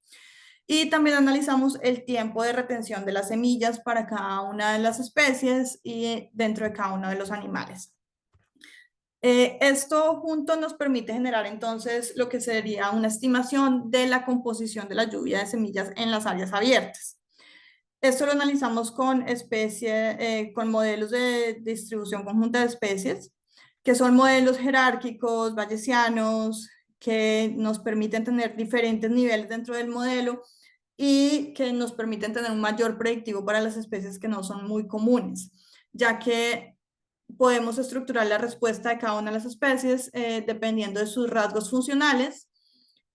Y también analizamos el tiempo de retención de las semillas para cada una de las especies y dentro de cada uno de los animales. Esto junto nos permite generar entonces lo que sería una estimación de la composición de la lluvia de semillas en las áreas abiertas. Esto lo analizamos con modelos de distribución conjunta de especies, que son modelos jerárquicos, bayesianos, que nos permiten tener diferentes niveles dentro del modelo y que nos permiten tener un mayor predictivo para las especies que no son muy comunes, ya que podemos estructurar la respuesta de cada una de las especies dependiendo de sus rasgos funcionales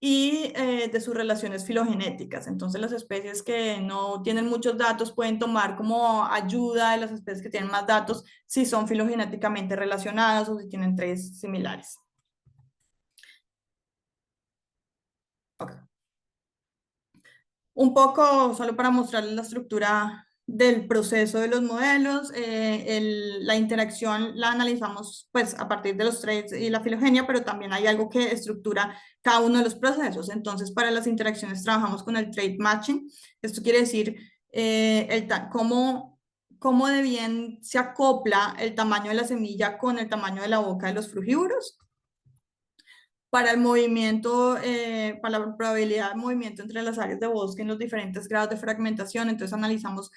y de sus relaciones filogenéticas. Entonces, las especies que no tienen muchos datos pueden tomar como ayuda de las especies que tienen más datos si son filogenéticamente relacionadas o si tienen traits similares. Okay. Un poco solo para mostrarles la estructura del proceso de los modelos, la interacción la analizamos pues a partir de los traits y la filogenia, pero también hay algo que estructura cada uno de los procesos. Entonces, para las interacciones trabajamos con el trait matching. Esto quiere decir cómo de bien se acopla el tamaño de la semilla con el tamaño de la boca de los frugívoros. Para el movimiento, para la probabilidad de movimiento entre las áreas de bosque en los diferentes grados de fragmentación, entonces analizamos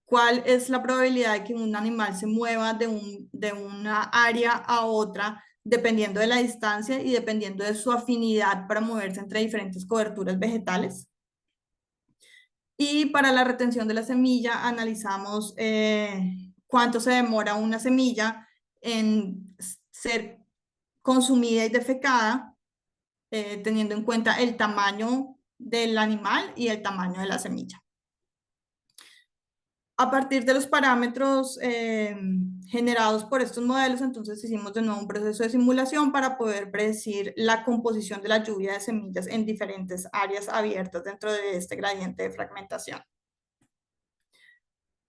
cuál es la probabilidad de que un animal se mueva de una área a otra dependiendo de la distancia y dependiendo de su afinidad para moverse entre diferentes coberturas vegetales. Y para la retención de la semilla analizamos cuánto se demora una semilla en ser consumida y defecada, teniendo en cuenta el tamaño del animal y el tamaño de la semilla. A partir de los parámetros generados por estos modelos, entonces hicimos de nuevo un proceso de simulación para poder predecir la composición de la lluvia de semillas en diferentes áreas abiertas dentro de este gradiente de fragmentación.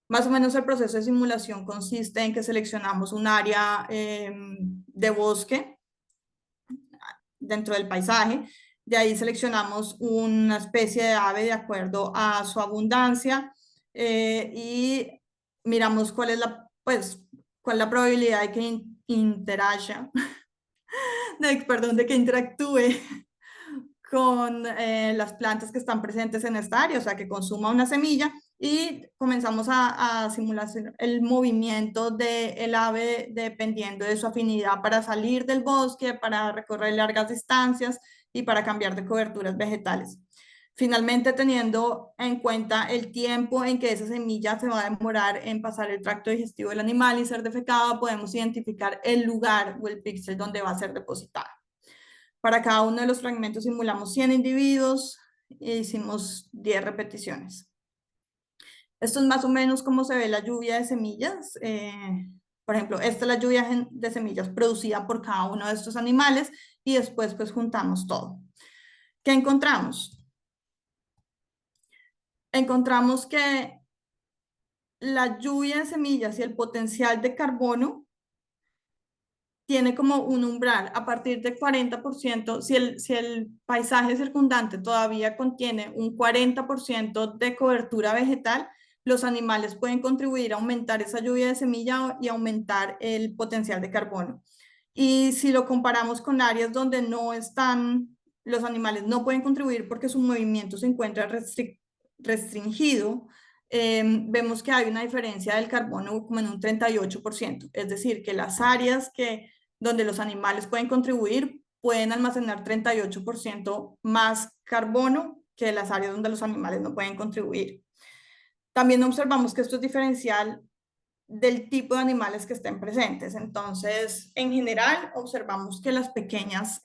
Más o menos el proceso de simulación consiste en que seleccionamos un área de bosque dentro del paisaje, de ahí seleccionamos una especie de ave de acuerdo a su abundancia y miramos cuál es cuál es la probabilidad de que de que interactúe con las plantas que están presentes en esta área, o sea, que consuma una semilla y comenzamos a simular el movimiento del ave dependiendo de su afinidad para salir del bosque, para recorrer largas distancias y para cambiar de coberturas vegetales. Finalmente, teniendo en cuenta el tiempo en que esa semilla se va a demorar en pasar el tracto digestivo del animal y ser defecada, podemos identificar el lugar o el píxel donde va a ser depositada. Para cada uno de los fragmentos simulamos 100 individuos e hicimos 10 repeticiones. Esto es más o menos cómo se ve la lluvia de semillas. Por ejemplo, esta es la lluvia de semillas producida por cada uno de estos animales y después pues juntamos todo. ¿Qué encontramos? Encontramos que la lluvia de semillas y el potencial de carbono tiene como un umbral a partir de 40%, si el paisaje circundante todavía contiene un 40% de cobertura vegetal, los animales pueden contribuir a aumentar esa lluvia de semilla y aumentar el potencial de carbono. Y si lo comparamos con áreas donde no están, los animales no pueden contribuir porque su movimiento se encuentra restringido, vemos que hay una diferencia del carbono como en un 38%, es decir, que las áreas donde los animales pueden contribuir pueden almacenar 38% más carbono que las áreas donde los animales no pueden contribuir. También observamos que esto es diferencial del tipo de animales que estén presentes. Entonces, en general, observamos que las pequeñas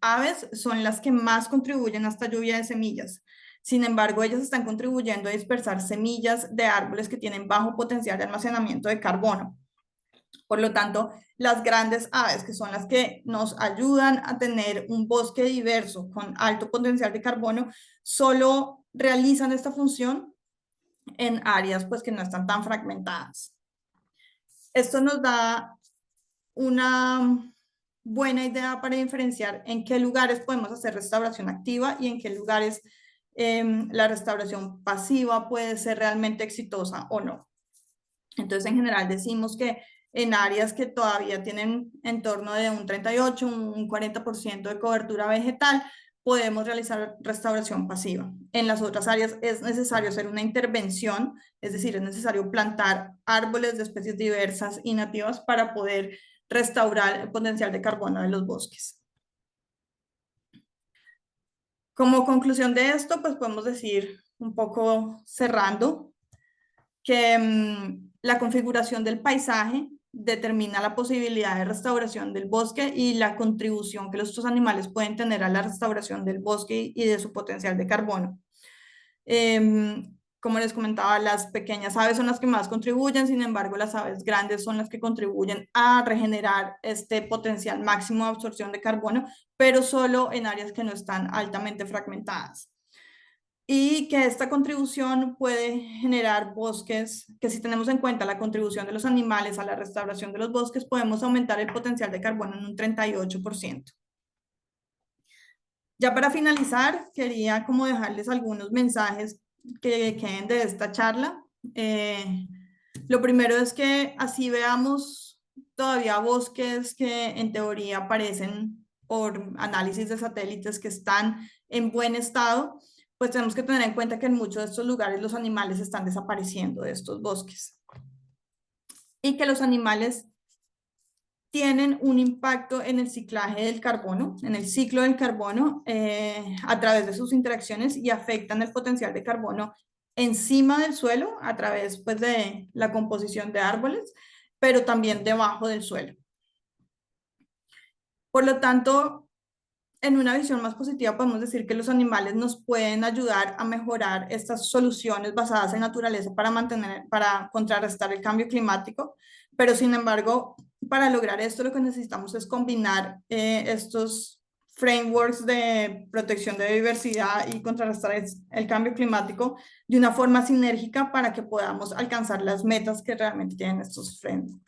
aves son las que más contribuyen a esta lluvia de semillas. Sin embargo, ellas están contribuyendo a dispersar semillas de árboles que tienen bajo potencial de almacenamiento de carbono. Por lo tanto, las grandes aves, que son las que nos ayudan a tener un bosque diverso con alto potencial de carbono, solo realizan esta función en áreas pues que no están tan fragmentadas. Esto nos da una buena idea para diferenciar en qué lugares podemos hacer restauración activa y en qué lugares la restauración pasiva puede ser realmente exitosa o no. Entonces, en general decimos que en áreas que todavía tienen en torno de un 38, un 40% de cobertura vegetal, podemos realizar restauración pasiva. En las otras áreas es necesario hacer una intervención, es decir, es necesario plantar árboles de especies diversas y nativas para poder restaurar el potencial de carbono de los bosques. Como conclusión de esto, pues podemos decir, un poco cerrando, que la configuración del paisaje determina la posibilidad de restauración del bosque y la contribución que estos animales pueden tener a la restauración del bosque y de su potencial de carbono. Como les comentaba, las pequeñas aves son las que más contribuyen, sin embargo, las aves grandes son las que contribuyen a regenerar este potencial máximo de absorción de carbono, pero solo en áreas que no están altamente fragmentadas. Y que esta contribución puede generar bosques, que si tenemos en cuenta la contribución de los animales a la restauración de los bosques, podemos aumentar el potencial de carbono en un 38%. Ya para finalizar, quería como dejarles algunos mensajes que queden de esta charla. Lo primero es que así veamos todavía bosques que en teoría parecen por análisis de satélites que están en buen estado, pues tenemos que tener en cuenta que en muchos de estos lugares los animales están desapareciendo de estos bosques y que los animales tienen un impacto en el ciclaje del carbono, en el ciclo del carbono, a través de sus interacciones y afectan el potencial de carbono encima del suelo a través pues, de la composición de árboles, pero también debajo del suelo. Por lo tanto, en una visión más positiva podemos decir que los animales nos pueden ayudar a mejorar estas soluciones basadas en naturaleza para contrarrestar el cambio climático, pero sin embargo, para lograr esto lo que necesitamos es combinar estos frameworks de protección de diversidad y contrarrestar el cambio climático de una forma sinérgica para que podamos alcanzar las metas que realmente tienen estos frameworks.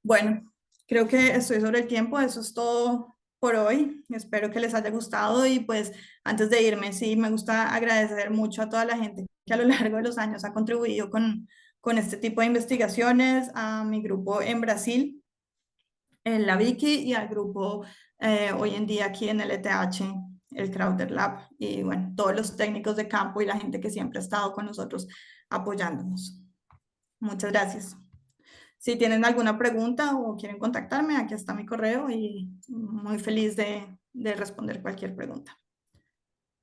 Bueno, creo que estoy sobre el tiempo, eso es todo por hoy. Espero que les haya gustado y pues antes de irme, sí, me gusta agradecer mucho a toda la gente que a lo largo de los años ha contribuido con este tipo de investigaciones, a mi grupo en Brasil, en la Wiki, y al grupo hoy en día aquí en el ETH, el Crowder Lab, y bueno, todos los técnicos de campo y la gente que siempre ha estado con nosotros apoyándonos. Muchas gracias. Si tienen alguna pregunta o quieren contactarme, aquí está mi correo y muy feliz de responder cualquier pregunta.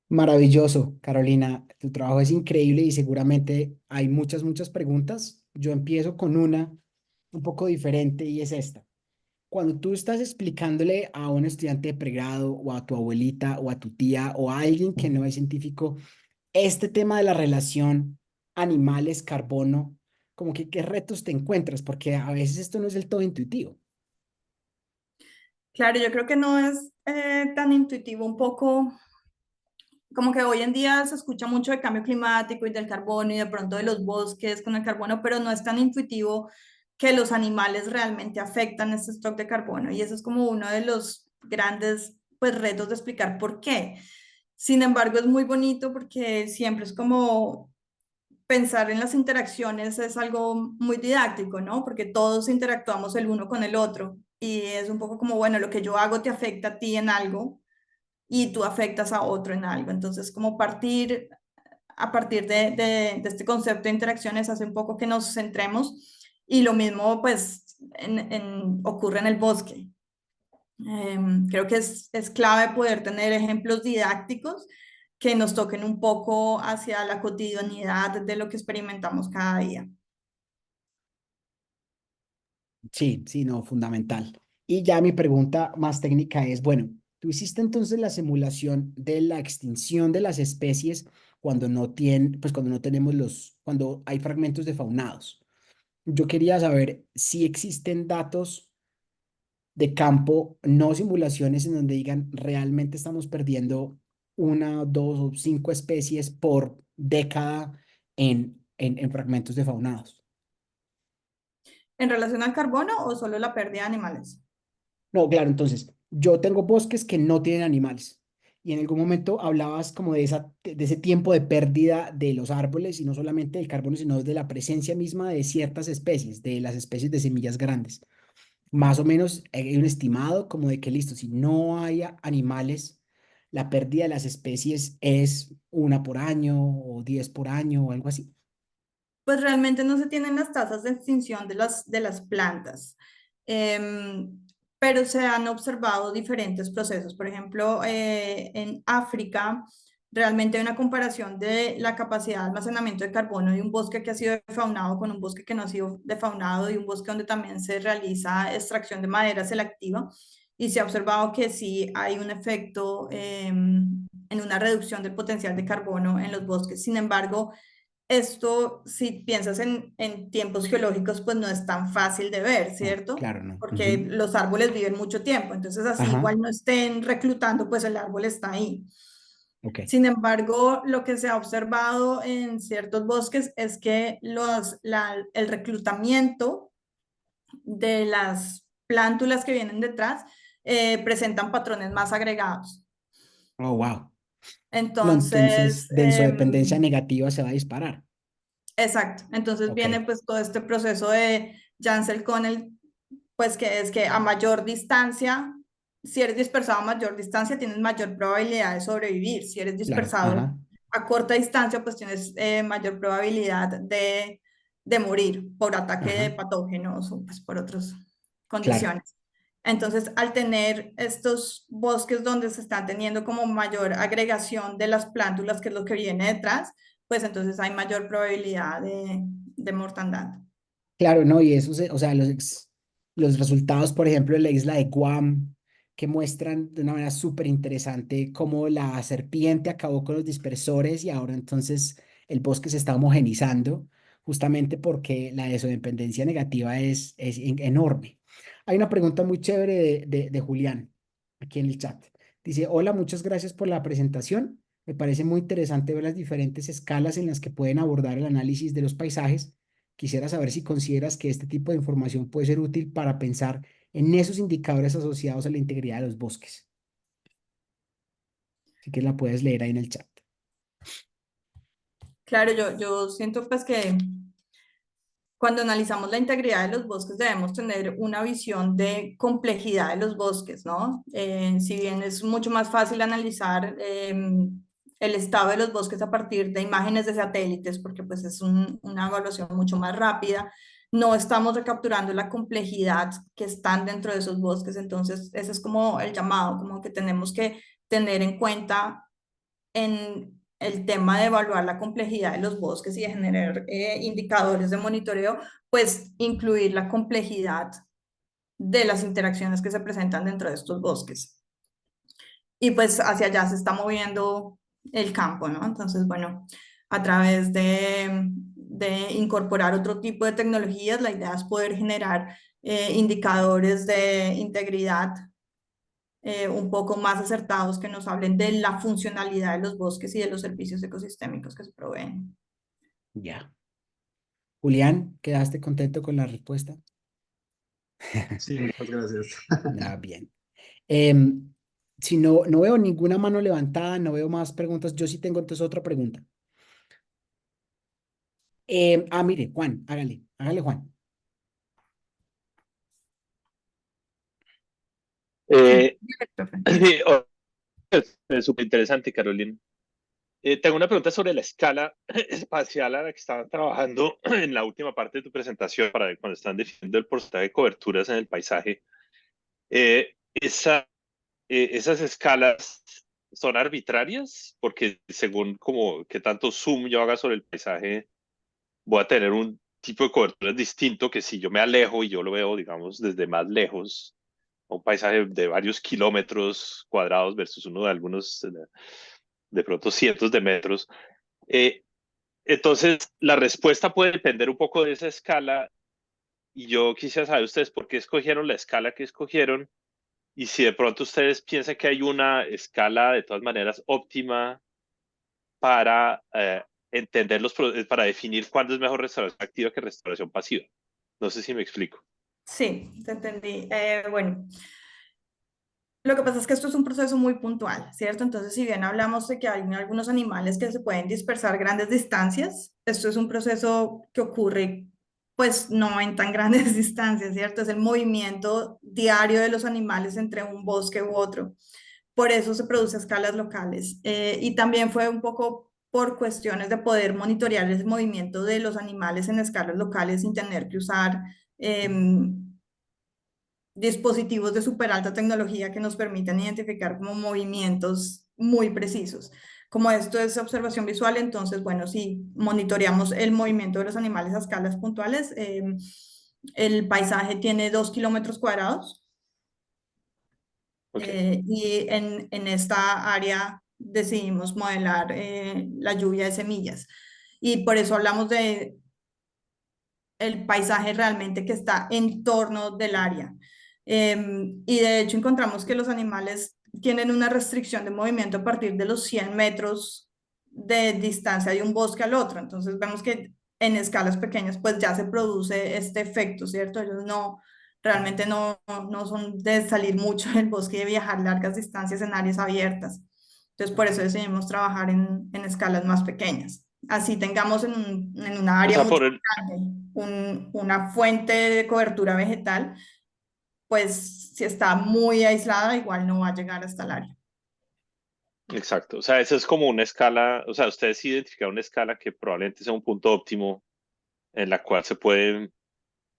Maravilloso, Carolina. Tu trabajo es increíble y seguramente hay muchas, muchas preguntas. Yo empiezo con una un poco diferente y es esta. Cuando tú estás explicándole a un estudiante de pregrado o a tu abuelita o a tu tía o a alguien que no es científico este tema de la relación animales-carbono, como que qué retos te encuentras, porque a veces esto no es del todo intuitivo. Claro, yo creo que no es tan intuitivo, un poco como que hoy en día se escucha mucho del cambio climático y del carbono y de pronto de los bosques con el carbono, pero no es tan intuitivo que los animales realmente afectan ese stock de carbono y eso es como uno de los grandes pues retos de explicar por qué. Sin embargo, es muy bonito porque siempre es como pensar en las interacciones es algo muy didáctico, ¿no? Porque todos interactuamos el uno con el otro y es un poco como, bueno, lo que yo hago te afecta a ti en algo y tú afectas a otro en algo. Entonces, como a partir de este concepto de interacciones hace un poco que nos centremos y lo mismo pues ocurre en el bosque. Creo que es clave poder tener ejemplos didácticos que nos toquen un poco hacia la cotidianidad de lo que experimentamos cada día. Sí, sí, no, fundamental. Y ya mi pregunta más técnica es, bueno, tú hiciste entonces la simulación de la extinción de las especies cuando no tienen, pues cuando no tenemos cuando hay fragmentos de faunados. Yo quería saber si existen datos de campo, no simulaciones en donde digan realmente estamos perdiendo una, dos o cinco especies por década en fragmentos de faunados. ¿En relación al carbono o solo la pérdida de animales? No, claro, entonces, yo tengo bosques que no tienen animales. Y en algún momento hablabas como de ese tiempo de pérdida de los árboles y no solamente del carbono, sino de la presencia misma de ciertas especies, de las especies de semillas grandes. Más o menos hay un estimado como de que listo, si no hay animales, la pérdida de las especies es una por año o 10 por año o algo así. Pues realmente no se tienen las tasas de extinción de las plantas, em, pero se han observado diferentes procesos. Por ejemplo, en África, realmente hay una comparación de la capacidad de almacenamiento de carbono de un bosque que ha sido defaunado con un bosque que no ha sido defaunado y un bosque donde también se realiza extracción de madera selectiva. Y se ha observado que sí hay un efecto en una reducción del potencial de carbono en los bosques. Sin embargo, esto, si piensas en tiempos geológicos, pues no es tan fácil de ver, No, ¿cierto? claro, no. Porque Ujú. los árboles viven mucho tiempo, entonces así Ajá, igual no estén reclutando, pues el árbol está ahí. ok. Sin embargo, lo que se ha observado en ciertos bosques es que el reclutamiento de las plántulas que vienen detrás presentan patrones más agregados. Oh, wow. No, entonces Entonces, densodependencia negativa se va a disparar. exacto. Entonces Ok. viene pues todo este proceso de Janssen-Connell, pues que es que a mayor distancia, si eres dispersado a mayor distancia, tienes mayor probabilidad de sobrevivir. Si eres Claro, dispersado ajá, a corta distancia, pues tienes mayor probabilidad de morir por ataque de ajá, patógenos o pues por otras claro. condiciones. Entonces, al tener estos bosques donde se está teniendo como mayor agregación de las plántulas, que es lo que viene detrás, pues entonces hay mayor probabilidad de mortandad. Claro, no, y eso, o sea, los resultados, por ejemplo, de la isla de Guam, que muestran de una manera súper interesante cómo la serpiente acabó con los dispersores y ahora entonces el bosque se está homogenizando, justamente porque la desodependencia negativa es enorme. Hay una pregunta muy chévere de Julián, aquí en el chat. Dice, hola, muchas gracias por la presentación. Me parece muy interesante ver las diferentes escalas en las que pueden abordar el análisis de los paisajes. Quisiera saber si consideras que este tipo de información puede ser útil para pensar en esos indicadores asociados a la integridad de los bosques. Así que la puedes leer ahí en el chat. Claro, yo siento pues que cuando analizamos la integridad de los bosques debemos tener una visión de complejidad de los bosques, ¿no? Si bien es mucho más fácil analizar el estado de los bosques a partir de imágenes de satélites, porque pues es una evaluación mucho más rápida, no estamos recapturando la complejidad que están dentro de esos bosques, entonces ese es como el llamado, como que tenemos que tener en cuenta en el tema de evaluar la complejidad de los bosques y de generar indicadores de monitoreo, pues incluir la complejidad de las interacciones que se presentan dentro de estos bosques. Y pues hacia allá se está moviendo el campo, ¿no? Entonces, bueno, a través de incorporar otro tipo de tecnologías, la idea es poder generar indicadores de integridad un poco más acertados que nos hablen de la funcionalidad de los bosques y de los servicios ecosistémicos que se proveen. Ya. Julián, ¿quedaste contento con la respuesta? Sí, muchas gracias. Ah, bien. Em, si no veo ninguna mano levantada, no veo más preguntas, yo sí tengo entonces otra pregunta. Mire, Juan, hágale, Juan. Sí, Eh, profe. sí, es súper interesante, Carolina. Tengo una pregunta sobre la escala espacial a la que estaban trabajando en la última parte de tu presentación para cuando están definiendo el porcentaje de coberturas en el paisaje. ¿Esas escalas son arbitrarias? Porque según como que tanto zoom yo haga sobre el paisaje, voy a tener un tipo de cobertura distinto que si yo me alejo y yo lo veo, digamos, desde más lejos, un paisaje de varios kilómetros cuadrados versus uno de algunos, de pronto cientos de metros. Eh, entonces, la respuesta puede depender un poco de esa escala y yo quisiera saber ustedes por qué escogieron la escala que escogieron y si de pronto ustedes piensan que hay una escala de todas maneras óptima para entender para definir cuándo es mejor restauración activa que restauración pasiva. No sé si me explico. Sí, te entendí. Bueno, lo que pasa es que esto es un proceso muy puntual, ¿cierto? Entonces, si bien hablamos de que hay algunos animales que se pueden dispersar grandes distancias, esto es un proceso que ocurre, pues, no en tan grandes distancias, ¿cierto? Es el movimiento diario de los animales entre un bosque u otro. Por eso se produce a escalas locales. Y también fue un poco por cuestiones de poder monitorear el movimiento de los animales en escalas locales sin tener que usar dispositivos de súper alta tecnología que nos permiten identificar como movimientos muy precisos. Como esto es observación visual, entonces, bueno, si monitoreamos el movimiento de los animales a escalas puntuales, el paisaje tiene 2 kilómetros cuadrados Ok, y en esta área decidimos modelar la lluvia de semillas. Y por eso hablamos de el paisaje realmente que está en torno del área. Y de hecho encontramos que los animales tienen una restricción de movimiento a partir de los 100 metros de distancia de un bosque al otro. Entonces vemos que en escalas pequeñas pues ya se produce este efecto, ¿cierto? Ellos no, realmente no son de salir mucho del bosque y de viajar largas distancias en áreas abiertas. Entonces, por eso decidimos trabajar en escalas más pequeñas. Así tengamos en una O área sea, mucho más grande una fuente de cobertura vegetal, pues si está muy aislada, igual no va a llegar hasta el área. exacto. O sea, esa es como una escala, o sea, ustedes identifican una escala que probablemente sea un punto óptimo en la cual se puede,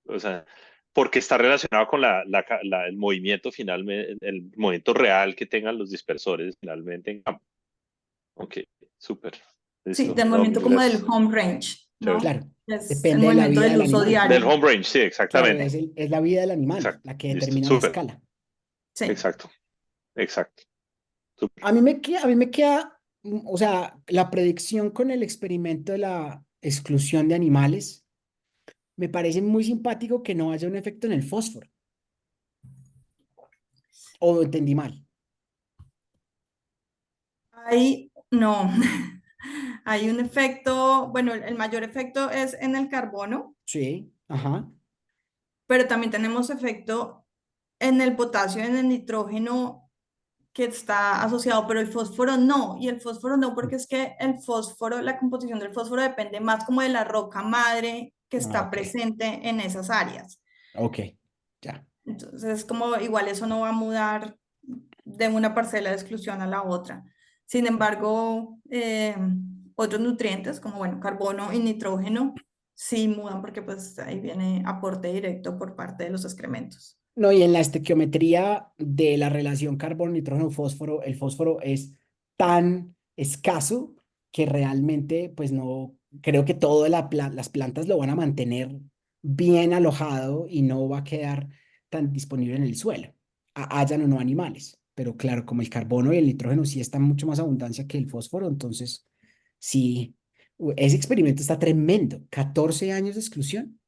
o sea, porque está relacionado con el movimiento finalmente, el movimiento real que tengan los dispersores finalmente en campo. Ok, súper. Sí, Listo. del No, movimiento mil como del gracias. home range, Chévere. ¿no? Claro, Es el depende de la movimiento vida del del uso animal. Del diario. home range, sí, Claro, exactamente. es la vida del animal Exacto. la que Listo, determina la súper. escala. Sí. Exacto, exacto. Súper. A mí me queda, o sea, la predicción con el experimento de la exclusión de animales, me parece muy simpático que no haya un efecto en el fósforo. ¿O entendí mal? Ahí no. Hay un efecto, bueno, el mayor efecto es en el carbono, Sí, ajá. pero también tenemos efecto en el potasio, en el nitrógeno que está asociado, pero el fósforo no. Y el fósforo no, porque es que el fósforo, la composición del fósforo depende más como de la roca madre que Ah, está ok, presente en esas áreas. ok, ya. Entonces, como igual eso no va a mudar de una parcela de exclusión a la otra. Sin embargo, otros nutrientes como, bueno, carbono y nitrógeno sí mudan porque pues ahí viene aporte directo por parte de los excrementos. No, y en la estequiometría de la relación carbono-nitrógeno-fósforo, el fósforo es tan escaso que realmente, pues no, creo que todas las plantas lo van a mantener bien alojado y no va a quedar tan disponible en el suelo, hayan o no animales. Pero claro, como el carbono y el nitrógeno sí están mucho más abundancia que el fósforo, entonces sí, ese experimento está tremendo. 14 años de exclusión.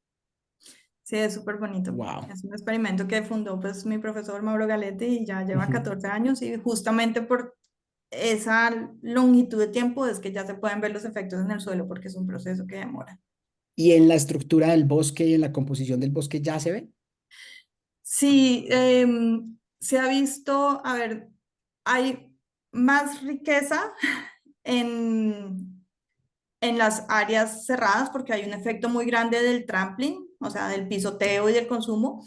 Sí, es súper bonito. Wow. Es un experimento que fundó pues mi profesor Mauro Galetti y ya lleva 14 años y justamente por esa longitud de tiempo es que ya se pueden ver los efectos en el suelo porque es un proceso que demora. Y en la estructura del bosque y en la composición del bosque ya se ve. Sí, se ha visto, a ver, hay más riqueza en, en las áreas cerradas porque hay un efecto muy grande del trampling, o sea, del pisoteo y del consumo.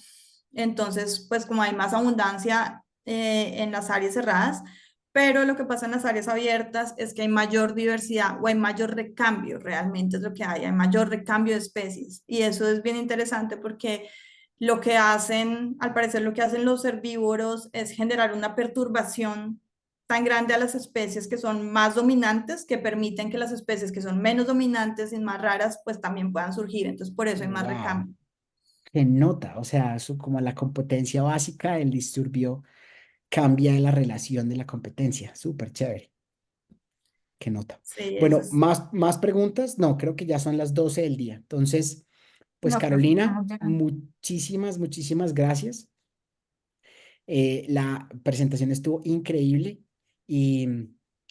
Entonces, pues como hay más abundancia en las áreas cerradas, pero lo que pasa en las áreas abiertas es que hay mayor diversidad o hay mayor recambio, realmente es lo que hay mayor recambio de especies. Y eso es bien interesante porque lo que hacen, al parecer lo que hacen los herbívoros es generar una perturbación tan grande a las especies que son más dominantes que permiten que las especies que son menos dominantes y más raras pues también puedan surgir. Entonces por eso hay más Wow. recambio. Qué nota. O sea, eso como la competencia básica, el disturbio cambia la relación de la competencia. Súper chévere. Qué nota. Sí, eso Bueno, es. más preguntas. No, creo que ya son las 12 del día. Entonces, pues No, creo que Carolina, estamos ya. muchísimas gracias. La presentación estuvo increíble y,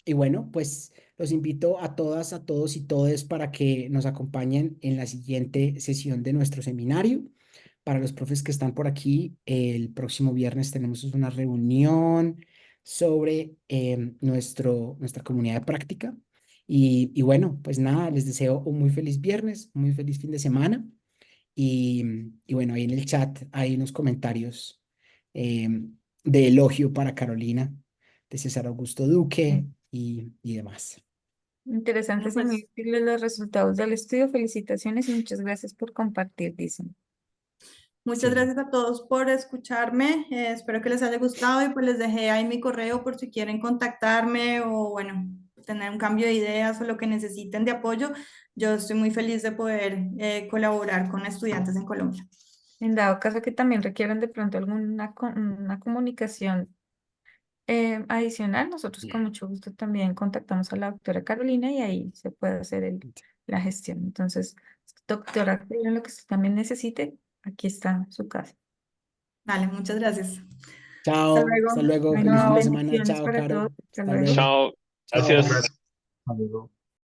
y bueno, pues los invito a todas, a todos y todes para que nos acompañen en la siguiente sesión de nuestro seminario. Para los profes que están por aquí, el próximo viernes tenemos una reunión sobre nuestra comunidad de práctica. Y bueno, pues nada, les deseo un muy feliz viernes, un muy feliz fin de semana. Y bueno, ahí en el chat hay unos comentarios de elogio para Carolina, de César Augusto Duque y demás. Interesante, Bueno, pues, señor, los resultados del estudio. Felicitaciones y muchas gracias por compartir, dicen. muchas Sí. gracias a todos por escucharme. Espero que les haya gustado y pues les dejé ahí mi correo por si quieren contactarme o bueno, tener un cambio de ideas o lo que necesiten de apoyo. Yo estoy muy feliz de poder colaborar con estudiantes en Colombia. En dado caso que también requieran de pronto una comunicación adicional, nosotros con mucho gusto también contactamos a la doctora Carolina y ahí se puede hacer la gestión. Entonces, doctora, en lo que usted también necesite, aquí está su casa. Vale, muchas gracias. Hasta Chao, hasta luego. luego, feliz fin Bueno, de semana. bendiciones Chao, para Caro. todos. Hasta Hasta luego. luego. Chao. Chao. Gracias. Gracias. Hasta luego.